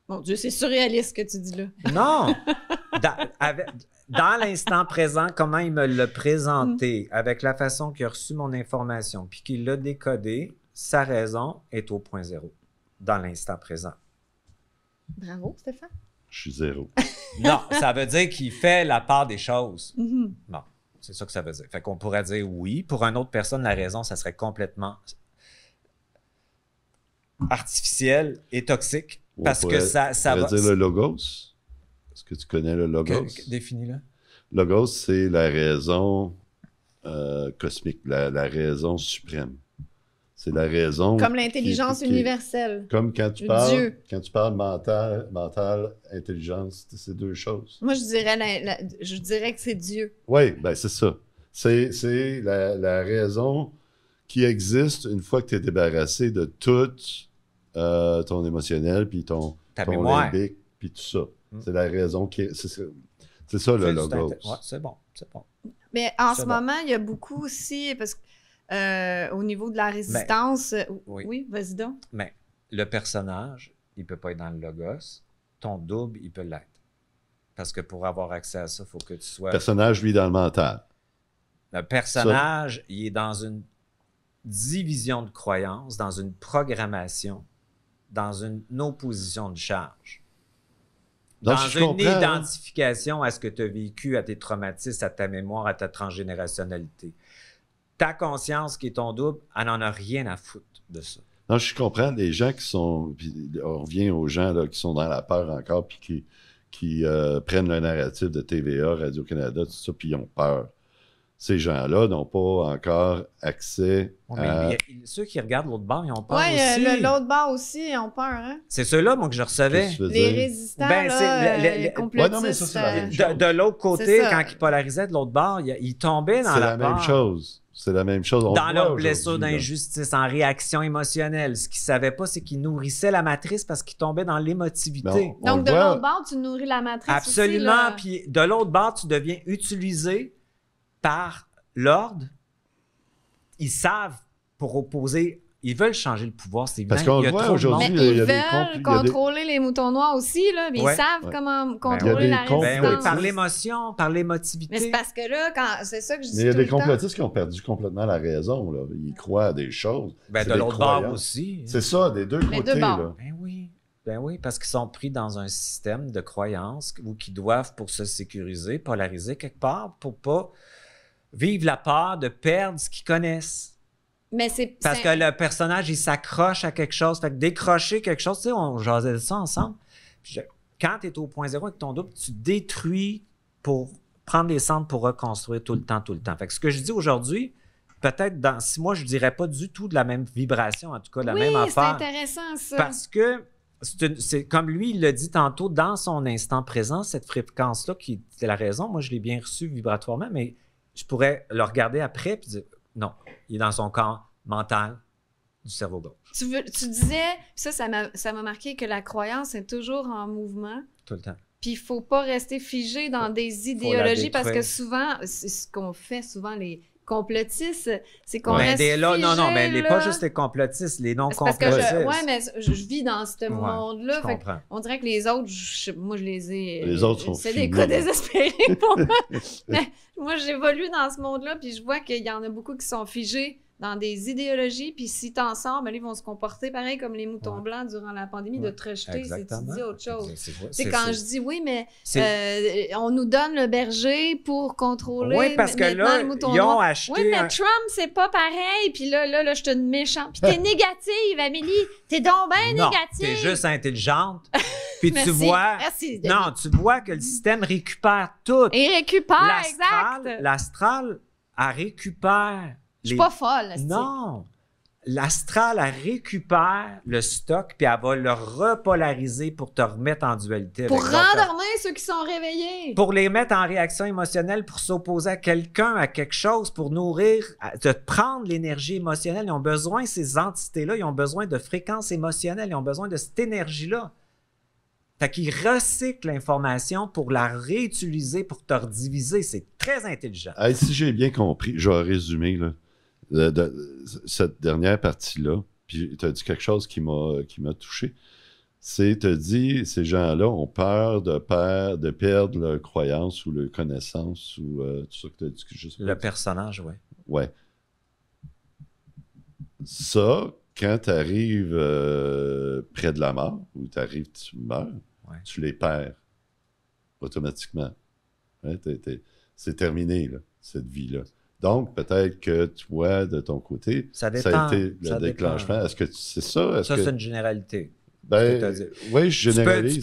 Mon Dieu, c'est surréaliste ce que tu dis là. Non! Dans l'instant présent, comment il me l'a présenté, avec la façon qu'il a reçu mon information, puis qu'il l'a décodé, sa raison est au point zéro, dans l'instant présent. Bravo, Stéphane. Je suis 0. Non, ça veut dire qu'il fait la part des choses. Mm-hmm. Bon, c'est ça que ça veut dire. Fait qu'on pourrait dire oui. Pour une autre personne, la raison, ça serait complètement artificiel et toxique. Parce que ça va... dire le logos. Est-ce que tu connais le logos? Définis-le. Logos, c'est la raison cosmique, la raison suprême. C'est la raison... Comme l'intelligence universelle. Comme quand tu parles mental, intelligence, c'est deux choses. Moi, je dirais que c'est Dieu. Oui, ben c'est ça. C'est la raison qui existe une fois que tu es débarrassé de tout ton émotionnel, puis ton limbique, puis tout ça. C'est la raison qui est... C'est ça le logos. Ouais, c'est bon. Mais en ce moment, il y a beaucoup aussi, parce que au niveau de la résistance... oui, vas-y donc. Mais le personnage, il ne peut pas être dans le logos. Ton double, il peut l'être. Parce que pour avoir accès à ça, il faut que tu sois... Le personnage, lui, dans le mental. Le personnage, il est dans une division de croyances, dans une programmation, dans une opposition de charge. Donc, dans une identification à ce que tu as vécu, à tes traumatismes, à ta mémoire, à ta transgénérationnalité. Ta conscience, qui est ton double, elle n'en a rien à foutre de ça. Non, je comprends les gens qui sont... Puis on revient aux gens là, qui sont dans la peur encore, puis qui prennent le narratif de TVA, Radio-Canada, tout ça, puis ils ont peur. Ces gens-là n'ont pas encore accès à... Ceux qui regardent l'autre bord, ils ont peur aussi. Oui, l'autre bord aussi, ils ont peur. Hein? C'est ceux-là, moi, que je recevais. Les résistants, les complotistes. Ouais, non, mais ça, c'est la même chose. De l'autre côté, quand ils polarisaient de l'autre bord, ils tombaient dans la peur. C'est la même chose. C'est la même chose. Dans leur blessure d'injustice, en réaction émotionnelle. Ce qu'ils ne savaient pas, c'est qu'ils nourrissaient la matrice parce qu'ils tombaient dans l'émotivité. Donc, de l'autre bord, tu nourris la matrice Absolument. Aussi, puis de l'autre bord, tu deviens utilisé par l'ordre. Ils savent pour opposer. Ils veulent changer le pouvoir, c'est évident. Parce qu'on voit aujourd'hui, ils veulent contrôler les moutons noirs aussi, là, mais ils savent comment contrôler la résistance. Par l'émotion, par l'émotivité. Mais c'est parce que là, c'est ça que je dis. Mais il y a des complotistes qui ont perdu complètement la raison. Là. Ils croient à des choses. De l'autre bord aussi. C'est ça, des deux côtés. Là. Ben oui, parce qu'ils sont pris dans un système de croyances où ils doivent, pour se sécuriser, polariser quelque part pour pas vivre la peur de perdre ce qu'ils connaissent. Mais parce que le personnage, il s'accroche à quelque chose. Fait que décrocher quelque chose, tu sais, on jasait de ça ensemble. Quand tu es au point zéro avec ton double, tu détruis pour prendre les centres pour reconstruire tout le temps. Fait que ce que je dis aujourd'hui, peut-être dans 6 mois, je ne dirais pas du tout de la même vibration, en tout cas, la même affaire. Oui, c'est intéressant, ça. Parce que, c'est comme lui, il l'a dit tantôt, dans son instant présent, cette fréquence-là, qui est la raison, moi, je l'ai bien reçue vibratoirement, mais je pourrais le regarder après et dire, non, il est dans son corps mental du cerveau gauche. Tu disais, ça m'a marqué que la croyance est toujours en mouvement. Tout le temps. Puis il ne faut pas rester figé dans des idéologies parce que souvent, c'est ce qu'on fait souvent, les complotistes, c'est qu'on reste figé, non, mais pas juste les complotistes, les non-complotistes. Oui, mais je vis dans ce monde-là. Je comprends. On dirait que les autres, moi, je les ai... Les autres sont c'est des cas désespérés pour moi. Mais moi, j'évolue dans ce monde-là, puis je vois qu'il y en a beaucoup qui sont figés dans des idéologies, puis si t'en sors, ils vont se comporter pareil comme les moutons blancs durant la pandémie, de te rejeter si tu dis autre chose. C'est quand je dis oui, mais on nous donne le berger pour contrôler parce que là, le mouton ils ont noir. acheté... Oui, mais Trump, c'est pas pareil, puis là, je suis une méchante. Puis t'es négative, Amélie, t'es donc bien négative. T'es juste intelligente. Puis tu vois... Merci, tu vois que le système récupère tout. Il récupère, exact. L'astral, elle récupère... Je suis pas folle. Non. L'astral, elle récupère le stock puis elle va le repolariser pour te remettre en dualité. Pour rendormir ceux qui sont réveillés. Pour les mettre en réaction émotionnelle, pour s'opposer à quelqu'un, à quelque chose, pour nourrir, de prendre l'énergie émotionnelle. Ils ont besoin, ces entités-là, ils ont besoin de fréquences émotionnelles, ils ont besoin de cette énergie-là. Fait qu'ils recyclent l'information pour la réutiliser, pour te rediviser. C'est très intelligent. Si j'ai bien compris, je vais résumer, là. cette dernière partie-là, puis tu as dit quelque chose qui m'a touché. Tu as dit, ces gens-là ont peur de perdre leur croyance ou leur connaissance ou tout ça que tu as dit. Le personnage, oui. Ouais. Ça, quand tu arrives près de la mort, ou tu meurs, tu les perds automatiquement. Ouais, c'est terminé, là, cette vie-là. Donc, peut-être que toi, de ton côté, ça a été le déclenchement. Est-ce que c'est ça? C'est une généralité. Ben, oui, je généralise.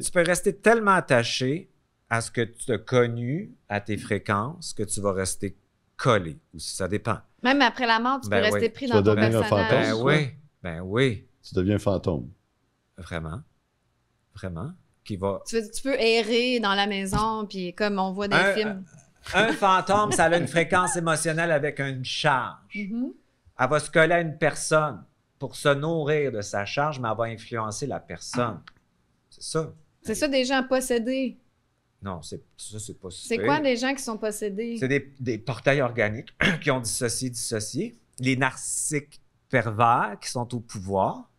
Tu peux rester tellement attaché à ce que tu as connu, à tes fréquences, que tu vas rester collé. Ou si ça dépend. Même après la mort, tu peux rester pris dans ton personnage. Ben oui. Tu deviens un fantôme. Vraiment. Tu peux errer dans la maison, puis comme on voit dans les films. Un fantôme, ça a une fréquence émotionnelle avec une charge. Mm-hmm. Elle va se coller à une personne pour se nourrir de sa charge, mais elle va influencer la personne. C'est ça. C'est ça, des gens possédés. Non, c'est pas ça. C'est quoi des gens qui sont possédés? C'est des portails organiques qui ont dissocié. Les narcissiques pervers qui sont au pouvoir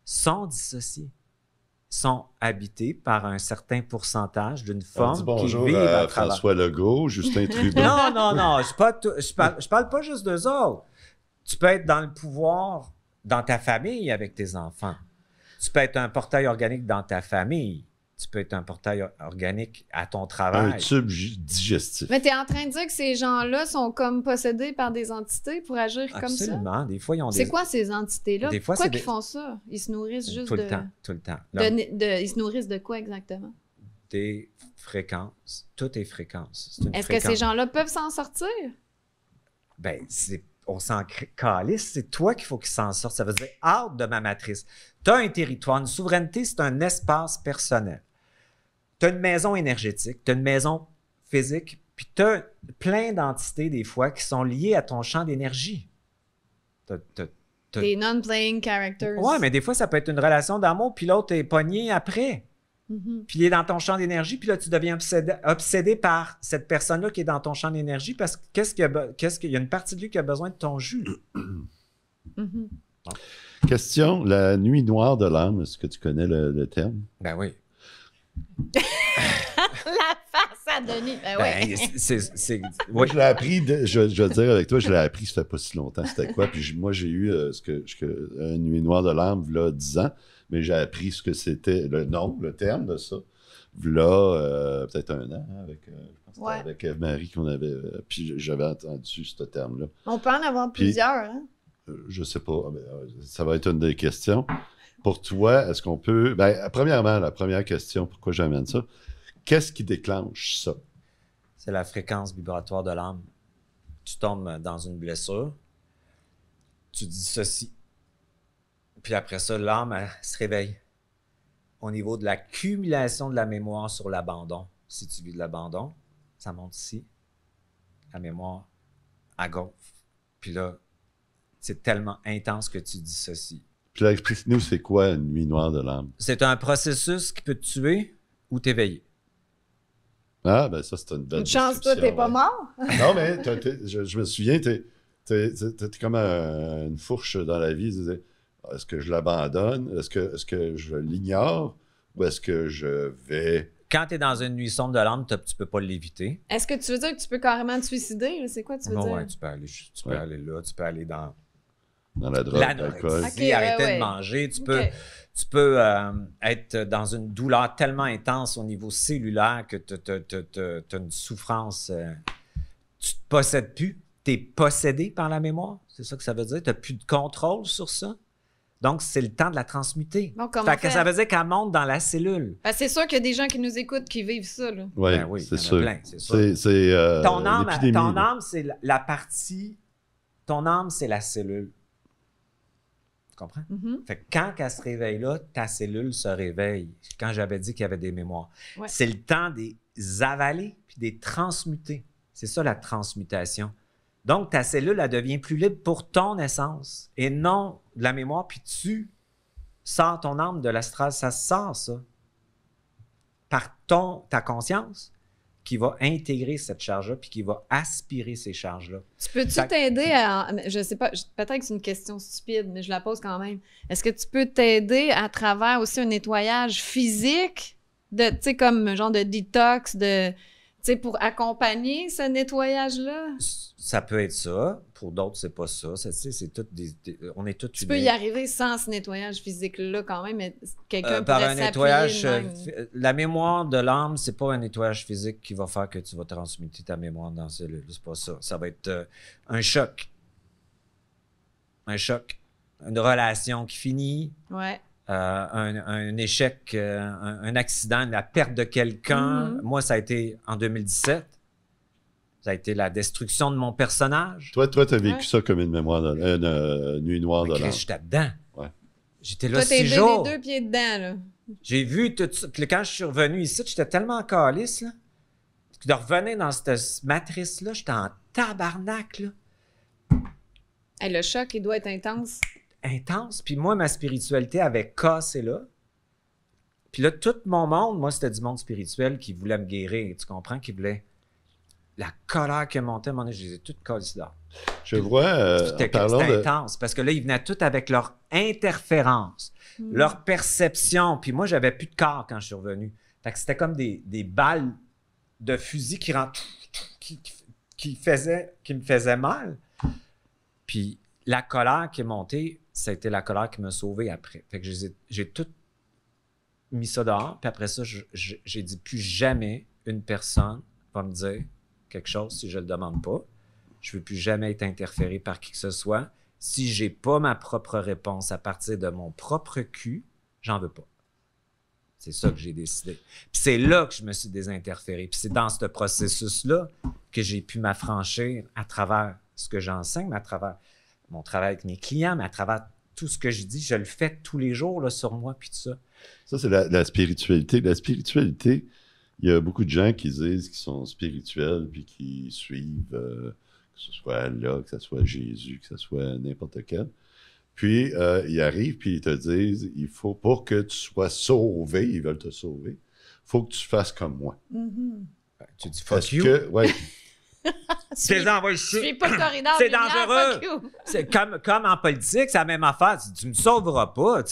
sont dissociés. Sont habités par un certain pourcentage d'une forme qui vit à travers. François Legault, Justin Trudeau. Non. Je parle pas juste d'eux autres. Tu peux être dans le pouvoir dans ta famille avec tes enfants. Tu peux être un portail organique dans ta famille. Tu peux être un portail organique à ton travail. Un tube digestif. Mais tu es en train de dire que ces gens-là sont comme possédés par des entités pour agir comme ça? Absolument. Des fois, ils ont C'est quoi ces entités-là? Pourquoi ils font ça? Ils se nourrissent juste tout le temps. Ils se nourrissent de quoi exactement? Des fréquences. Toutes les fréquences. Est-ce que ces gens-là peuvent s'en sortir? Ben, on s'en calisse, c'est toi qu'il faut qu'ils s'en sortent. Ça veut dire out de ma matrice. Tu as un territoire, une souveraineté, c'est un espace personnel. Tu as une maison énergétique, tu as une maison physique, puis tu as plein d'entités des fois qui sont liées à ton champ d'énergie. Des non-playing characters. Oui, mais des fois, ça peut être une relation d'amour, puis l'autre est pogné après. Mm-hmm. Puis il est dans ton champ d'énergie, puis là, tu deviens obsédé par cette personne-là qui est dans ton champ d'énergie parce que qu'il y a une partie de lui qui a besoin de ton jus. Mm-hmm. Question, la nuit noire de l'âme, est-ce que tu connais le terme? Ben oui. La face à Denis. Ben oui. Moi, je l'ai appris, je vais te dire avec toi, je l'ai appris, ça fait pas si longtemps, c'était quoi. Puis moi, j'ai eu une nuit noire de l'âme, là, 10 ans. Mais j'ai appris ce que c'était, le terme de ça. Là, peut-être 1 an, avec Eve-Marie qu'on avait. Puis j'avais entendu ce terme-là. On peut en avoir plusieurs, hein? Je sais pas. Ça va être une des questions. Pour toi, est-ce qu'on peut. Premièrement, la première question, pourquoi j'amène ça? Qu'est-ce qui déclenche ça? C'est la fréquence vibratoire de l'âme. Tu tombes dans une blessure, tu dissocies. Puis après ça, l'âme, elle se réveille au niveau de l'accumulation de la mémoire sur l'abandon. Si tu vis de l'abandon, ça monte ici. La mémoire à gauche. Puis là, c'est tellement intense que tu dissocies. Puis là, explique-nous, c'est quoi une nuit noire de l'âme? C'est un processus qui peut te tuer ou t'éveiller. Ah, ben ça, c'est une belle chance, toi, t'es pas mort? Non, mais je me souviens, t'es comme une fourche dans la vie. Est-ce que je l'abandonne? Est-ce que je l'ignore? Ou est-ce que je vais... Quand tu es dans une nuit sombre de l'âme, tu peux pas l'éviter. Est-ce que tu veux dire que tu peux carrément te suider? C'est quoi tu veux dire? Oui, tu peux aller là, tu peux aller dans la drogue, l'alcool. Arrêter de manger. Tu peux être dans une douleur tellement intense au niveau cellulaire que tu as une souffrance. Tu te possèdes plus. Tu es possédé par la mémoire. C'est ça que ça veut dire. Tu n'as plus de contrôle sur ça. Donc, c'est le temps de la transmuter. Bon, ça veut dire qu'elle monte dans la cellule. C'est sûr qu'il y a des gens qui nous écoutent qui vivent ça. Là. Oui, c'est sûr. Ton âme, c'est la partie... Ton âme, c'est la cellule. Tu comprends? Mm-hmm. Fait que quand elle se réveille là, ta cellule se réveille. Quand j'avais dit qu'il y avait des mémoires. Ouais. C'est le temps des avaler puis des transmuter. C'est ça, la transmutation. Donc, ta cellule, elle devient plus libre pour ton essence et non de la mémoire, puis tu sors ton âme de l'astral. Ça sort, ça. Par ta conscience, qui va intégrer cette charge-là puis qui va aspirer ces charges-là. Tu peux-tu t'aider à... Je sais pas, peut-être que c'est une question stupide, mais je la pose quand même. Est-ce que tu peux t'aider à travers aussi un nettoyage physique, tu sais, comme un genre de détox, tu sais, pour accompagner ce nettoyage-là? Ça peut être ça. Pour d'autres, c'est pas ça. C'est tout on est tous Tu peux y arriver sans ce nettoyage physique-là quand même, mais quelqu'un pourrait par un s'appuyer nettoyage, de même. la mémoire de l'âme, c'est pas un nettoyage physique qui va faire que tu vas transmuter ta mémoire dans la cellule. C'est pas ça. Ça va être un choc. Un choc. Une relation qui finit. Ouais. Un échec, un accident, la perte de quelqu'un. Moi, ça a été en 2017. Ça a été la destruction de mon personnage. Toi, tu as vécu ça comme une mémoire une nuit noire de l'âme. J'étais dedans. Ouais. J'étais là Toi, 6 jours. Toi, t'es les 2 pieds dedans, là. J'ai vu tout ça. Puis quand je suis revenu ici, j'étais tellement en calice, là. De revenir dans cette matrice-là, j'étais en tabarnak, là. Hey, le choc, il doit être intense. Intense. Puis moi, ma spiritualité avait cassé là. Puis là, tout mon monde, moi, c'était du monde spirituel qui voulait me guérir. Tu comprends? Qui voulait... La colère qui montait, à un moment donné, je les ai toutes cassées là. Je vois, C'était intense, parce que là, ils venaient tous avec leur interférence, leur perception. Puis moi, j'avais plus de corps quand je suis revenu. Fait que c'était comme des balles de fusil qui rentrent, qui me faisaient mal. Puis la colère qui est montée, ça a été la colère qui m'a sauvé après. Fait que j'ai tout mis ça dehors. Puis après ça, j'ai dit plus jamais une personne va me dire quelque chose si je le demande pas. Je veux plus jamais être interféré par qui que ce soit. Si j'ai pas ma propre réponse à partir de mon propre cul, j'en veux pas. C'est ça que j'ai décidé. Puis c'est là que je me suis désinterféré. Puis c'est dans ce processus-là que j'ai pu m'affranchir à travers ce que j'enseigne, mais à travers mon travail avec mes clients, mais à travers tout ce que je dis. Je le fais tous les jours là, sur moi, puis tout ça. Ça, c'est la spiritualité. La spiritualité, il y a beaucoup de gens qui disent qu'ils sont spirituels puis qui suivent, que ce soit Allah, que ce soit Jésus, que ce soit n'importe quel. Puis, ils arrivent puis ils te disent, il faut, pour que tu sois sauvé, ils veulent te sauver, il faut que tu fasses comme moi. Tu dis fuck you. Ouais. C'est pas le corridor. C'est dangereux. C'est comme en politique, c'est la même affaire. Tu me sauveras pas.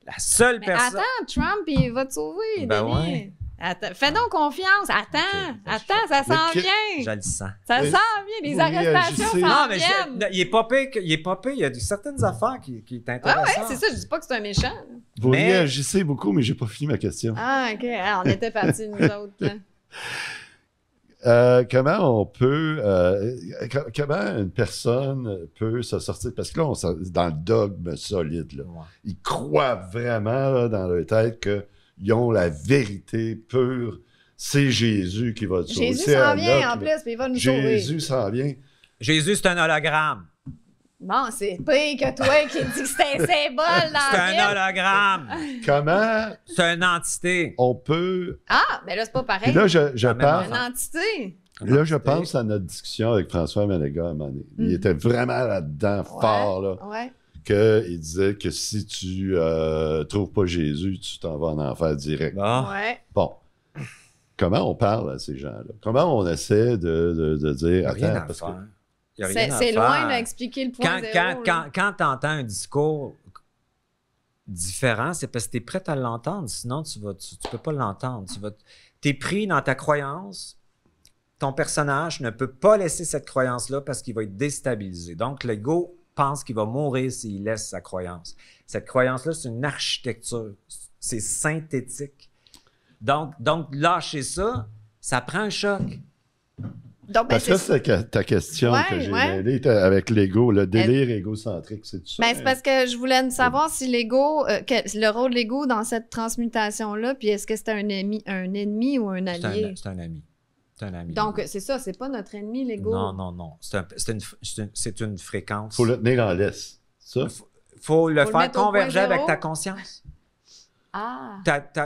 La seule personne. Attends, Trump, il va te sauver. Ben Denis. ouais. Attends, fais donc confiance. Attends, ça s'en vient. Je le sens. Ça s'en vient. Les arrestations s'en viennent. Il est pas pire. Il y a certaines affaires qui est intéressantes. Ah ouais, c'est ça. Je dis pas que c'est un méchant. Vous réagissez beaucoup, mais j'ai pas fini ma question. Ah, OK. Ah, on était partis, nous autres. Là. Comment on peut... comment une personne peut se sortir... Parce que là, on est dans le dogme solide. Là. Ouais. Ils croient vraiment là, dans leur tête qu'ils ont la vérité pure. C'est Jésus qui va te sauver. Jésus s'en vient en plus, puis il va nous sauver. Jésus s'en vient. Jésus, c'est un hologramme. Bon, c'est pire que toi qui dis que c'est un symbole dans C'est la un Bible. hologramme. Comment C'est une entité. on peut... Ah, mais là, c'est pas pareil. Puis là, je même parle... Une entité. Là, je pense à notre discussion avec François Maléga à un moment donné. Il était vraiment là-dedans, fort, là. Ouais. Qu'il disait que si tu trouves pas Jésus, tu t'en vas en enfer direct. Bon. Ouais. Bon. Comment on parle à ces gens-là? Comment on essaie de dire... Il n'y a rien Attends, à parce que... faire. Il y a rien à C'est faire. loin d'expliquer le point zéro. Quand tu entends un discours différent, c'est parce que tu es prêt à l'entendre. Sinon, tu peux pas l'entendre. Tu es pris dans ta croyance. Ton personnage ne peut pas laisser cette croyance-là parce qu'il va être déstabilisé. Donc, l'ego pense qu'il va mourir s'il laisse sa croyance. Cette croyance-là, c'est une architecture. C'est synthétique. Donc lâcher ça, ça prend un choc. Donc, Parce que c'est ta question que j'ai mêlée avec l'ego, le délire égocentrique, c'est tout ça? Ben, c'est parce que je voulais savoir si l'ego, le rôle de l'ego dans cette transmutation-là, puis est-ce que c'était un ennemi ou un allié? C'est un ami. C'est un ami. Donc, c'est ça, c'est pas notre ennemi, l'ego. Non. C'est une fréquence. Il faut le tenir en laisse. Ça? Faut le faire mettre au converger point zéro. avec ta conscience. Ah!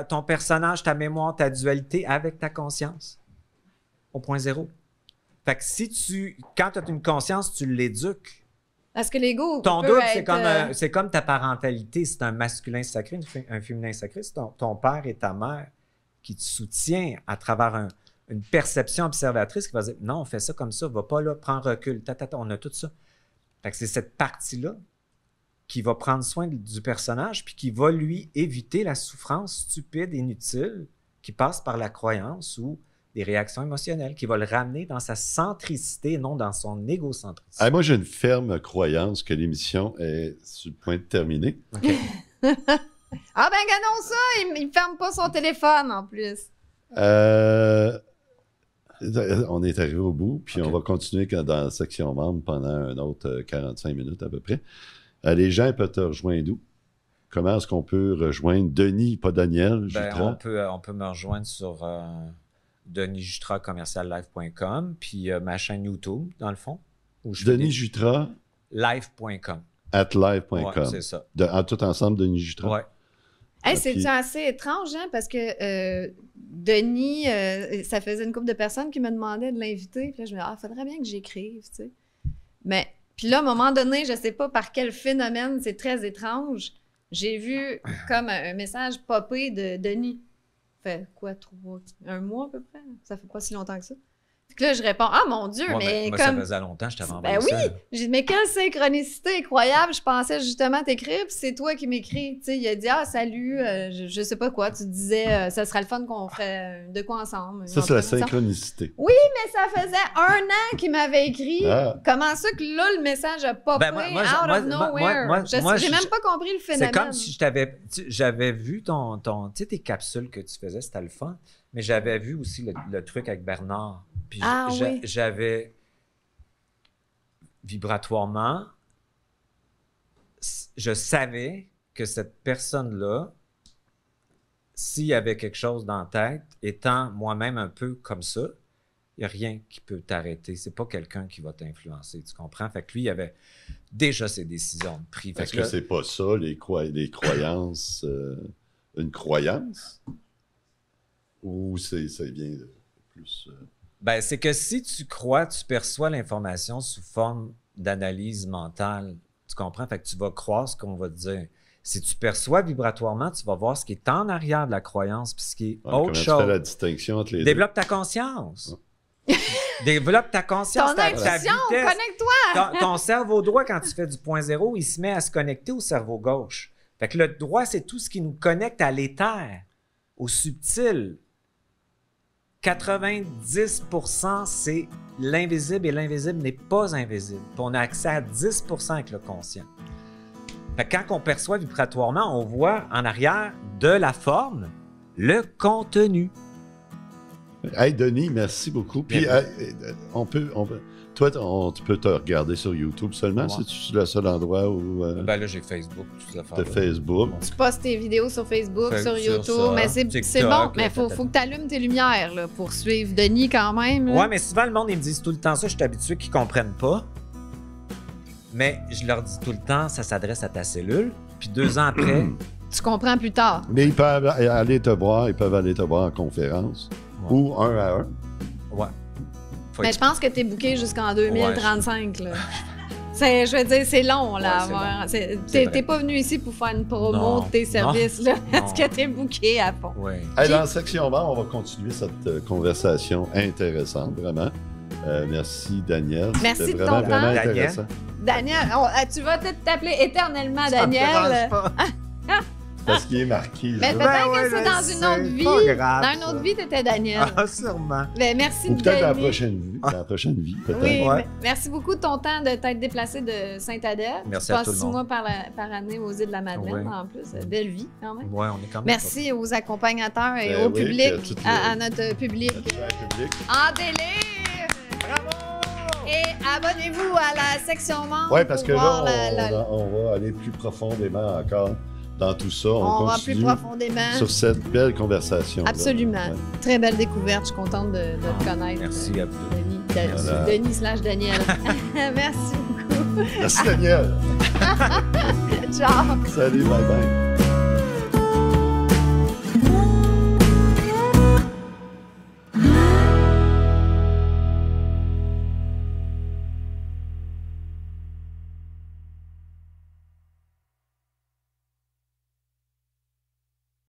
Ton personnage, ta mémoire, ta dualité avec ta conscience. Au point zéro. Fait que quand tu as une conscience, tu l'éduques. Parce que l'ego. Ton peut double, être, c'est comme ta parentalité. C'est un masculin sacré, un féminin sacré. C'est ton père et ta mère qui te soutiennent à travers une perception observatrice qui va dire « Non, on fait ça comme ça, va pas là, prends recul, on a tout ça. » Fait que c'est cette partie-là qui va prendre soin du personnage puis qui va lui éviter la souffrance stupide, inutile, qui passe par la croyance ou des réactions émotionnelles, qui va le ramener dans sa centricité et non dans son égocentrisme. Ah, moi, j'ai une ferme croyance que l'émission est sur le point de terminer. Okay. Ah ben, gagnons ça! Il ferme pas son téléphone, en plus. On est arrivé au bout, puis on va continuer dans la section membres pendant un autre 45 minutes à peu près. Les gens peuvent te rejoindre où? Comment est-ce qu'on peut rejoindre Denis, pas Daniel, Jutras? On peut me rejoindre sur Denis Jutras, commerciallive.com, puis ma chaîne YouTube, dans le fond. Denis Jutras? Live.com. @live.com. Ouais, c'est ça. En tout ensemble, Denis Jutras? Ouais. Hey, c'est assez étrange, hein, parce que Denis, ça faisait une couple de personnes qui me demandaient de l'inviter. Puis là, je me disais, faudrait bien que j'écrive, tu sais. Mais, puis là, à un moment donné, je sais pas par quel phénomène, c'est très étrange, j'ai vu comme un message popper de Denis. Fait quoi, un mois à peu près? Ça fait pas si longtemps que ça. Puis là, je réponds, ah mon Dieu, mais moi, comme... ça faisait longtemps que je t'avais envoyé Ben oui! ça. J'ai dit, mais quelle synchronicité incroyable! Je pensais justement t'écrire, puis c'est toi qui m'écris. Tu sais, il a dit, salut, je sais pas quoi. Tu disais, ça serait le fun qu'on ferait de quoi ensemble. Ça, c'est la synchronicité. Oui, mais ça faisait 1 an qu'il m'avait écrit. Comment ça que là, le message a popé out of nowhere? J'ai même pas compris le phénomène. C'est comme si j'avais vu tu sais, tes capsules que tu faisais, c'était le fun, mais j'avais vu aussi le truc avec Bernard. Puis oui. J'avais vibratoirement, je savais que cette personne-là, s'il y avait quelque chose dans la tête, étant moi-même un peu comme ça, il n'y a rien qui peut t'arrêter. C'est pas quelqu'un qui va t'influencer, tu comprends? Fait que lui, il avait déjà ses décisions prises. Est-ce que c'est pas ça, les croyances, une croyance? Ou ça vient de plus... Ben, c'est que si tu crois, tu perçois l'information sous forme d'analyse mentale. Tu comprends? Fait que tu vas croire ce qu'on va te dire. Si tu perçois vibratoirement, tu vas voir ce qui est en arrière de la croyance puis ce qui est autre chose. Comment tu fais la distinction entre les Développe ta conscience. Développe ta conscience. Ton intuition, connecte-toi! Ton cerveau droit, quand tu fais du point zéro, il se met à se connecter au cerveau gauche. Fait que le droit, c'est tout ce qui nous connecte à l'éther, au subtil. 90%, c'est l'invisible et l'invisible n'est pas invisible. Puis on a accès à 10% avec le conscient. Fait que quand on perçoit vibratoirement, on voit en arrière de la forme le contenu. Hey Denis, merci beaucoup. Puis toi, tu peux te regarder sur YouTube seulement. C'est-tu le seul endroit où... Ben là, j'ai Facebook, toutes ces affaires. De Facebook. Tu postes tes vidéos sur Facebook, sur YouTube, mais c'est bon. Mais il faut que tu allumes tes lumières là, pour suivre Denis quand même. Là. Ouais, mais souvent, le monde, ils me disent tout le temps ça. Je suis habitué qu'ils ne comprennent pas. Mais je leur dis tout le temps, ça s'adresse à ta cellule. Puis 2 ans après... Tu comprends plus tard. Mais ils peuvent aller te voir, en conférence. Ouais. Ou 1 à 1. Ouais. Mais je pense que tu es booké jusqu'en 2035. Là. Je veux dire, c'est long. Là. Ouais, t'es pas venu ici pour faire une promo de tes services. Là, parce que tu es booké à fond. Ouais. Hey, dans la section vert, on va continuer cette conversation intéressante, vraiment. Merci, Daniel. Merci C'était de ton vraiment temps. intéressant. Daniel, tu vas peut-être t'appeler éternellement Daniel. Parce qu'il est marqué. Mais peut-être que c'est dans une autre vie. Dans une autre vie, tu étais Daniel. Ah, sûrement. Mais merci. Ou peut-être dans la prochaine vie. Dans la prochaine vie, peut-être. Oui, merci beaucoup de ton temps de t'être déplacé de Saint-Adèle. Merci à tout le monde. 6 mois par année aux îles de la Madeleine, en plus. Belle vie, quand même. Oui, on est quand même. Merci aux accompagnateurs et au public, à notre public. En délire! Bravo! Et abonnez-vous à la section membres. Oui, parce que là, on va aller plus profondément encore dans tout ça. On va plus profondément sur cette belle conversation. Absolument. Ouais. Très belle découverte. Je suis contente de te connaître. Merci à vous. Denis/Daniel. Merci beaucoup. Merci, Daniel. Ciao. Salut, bye bye.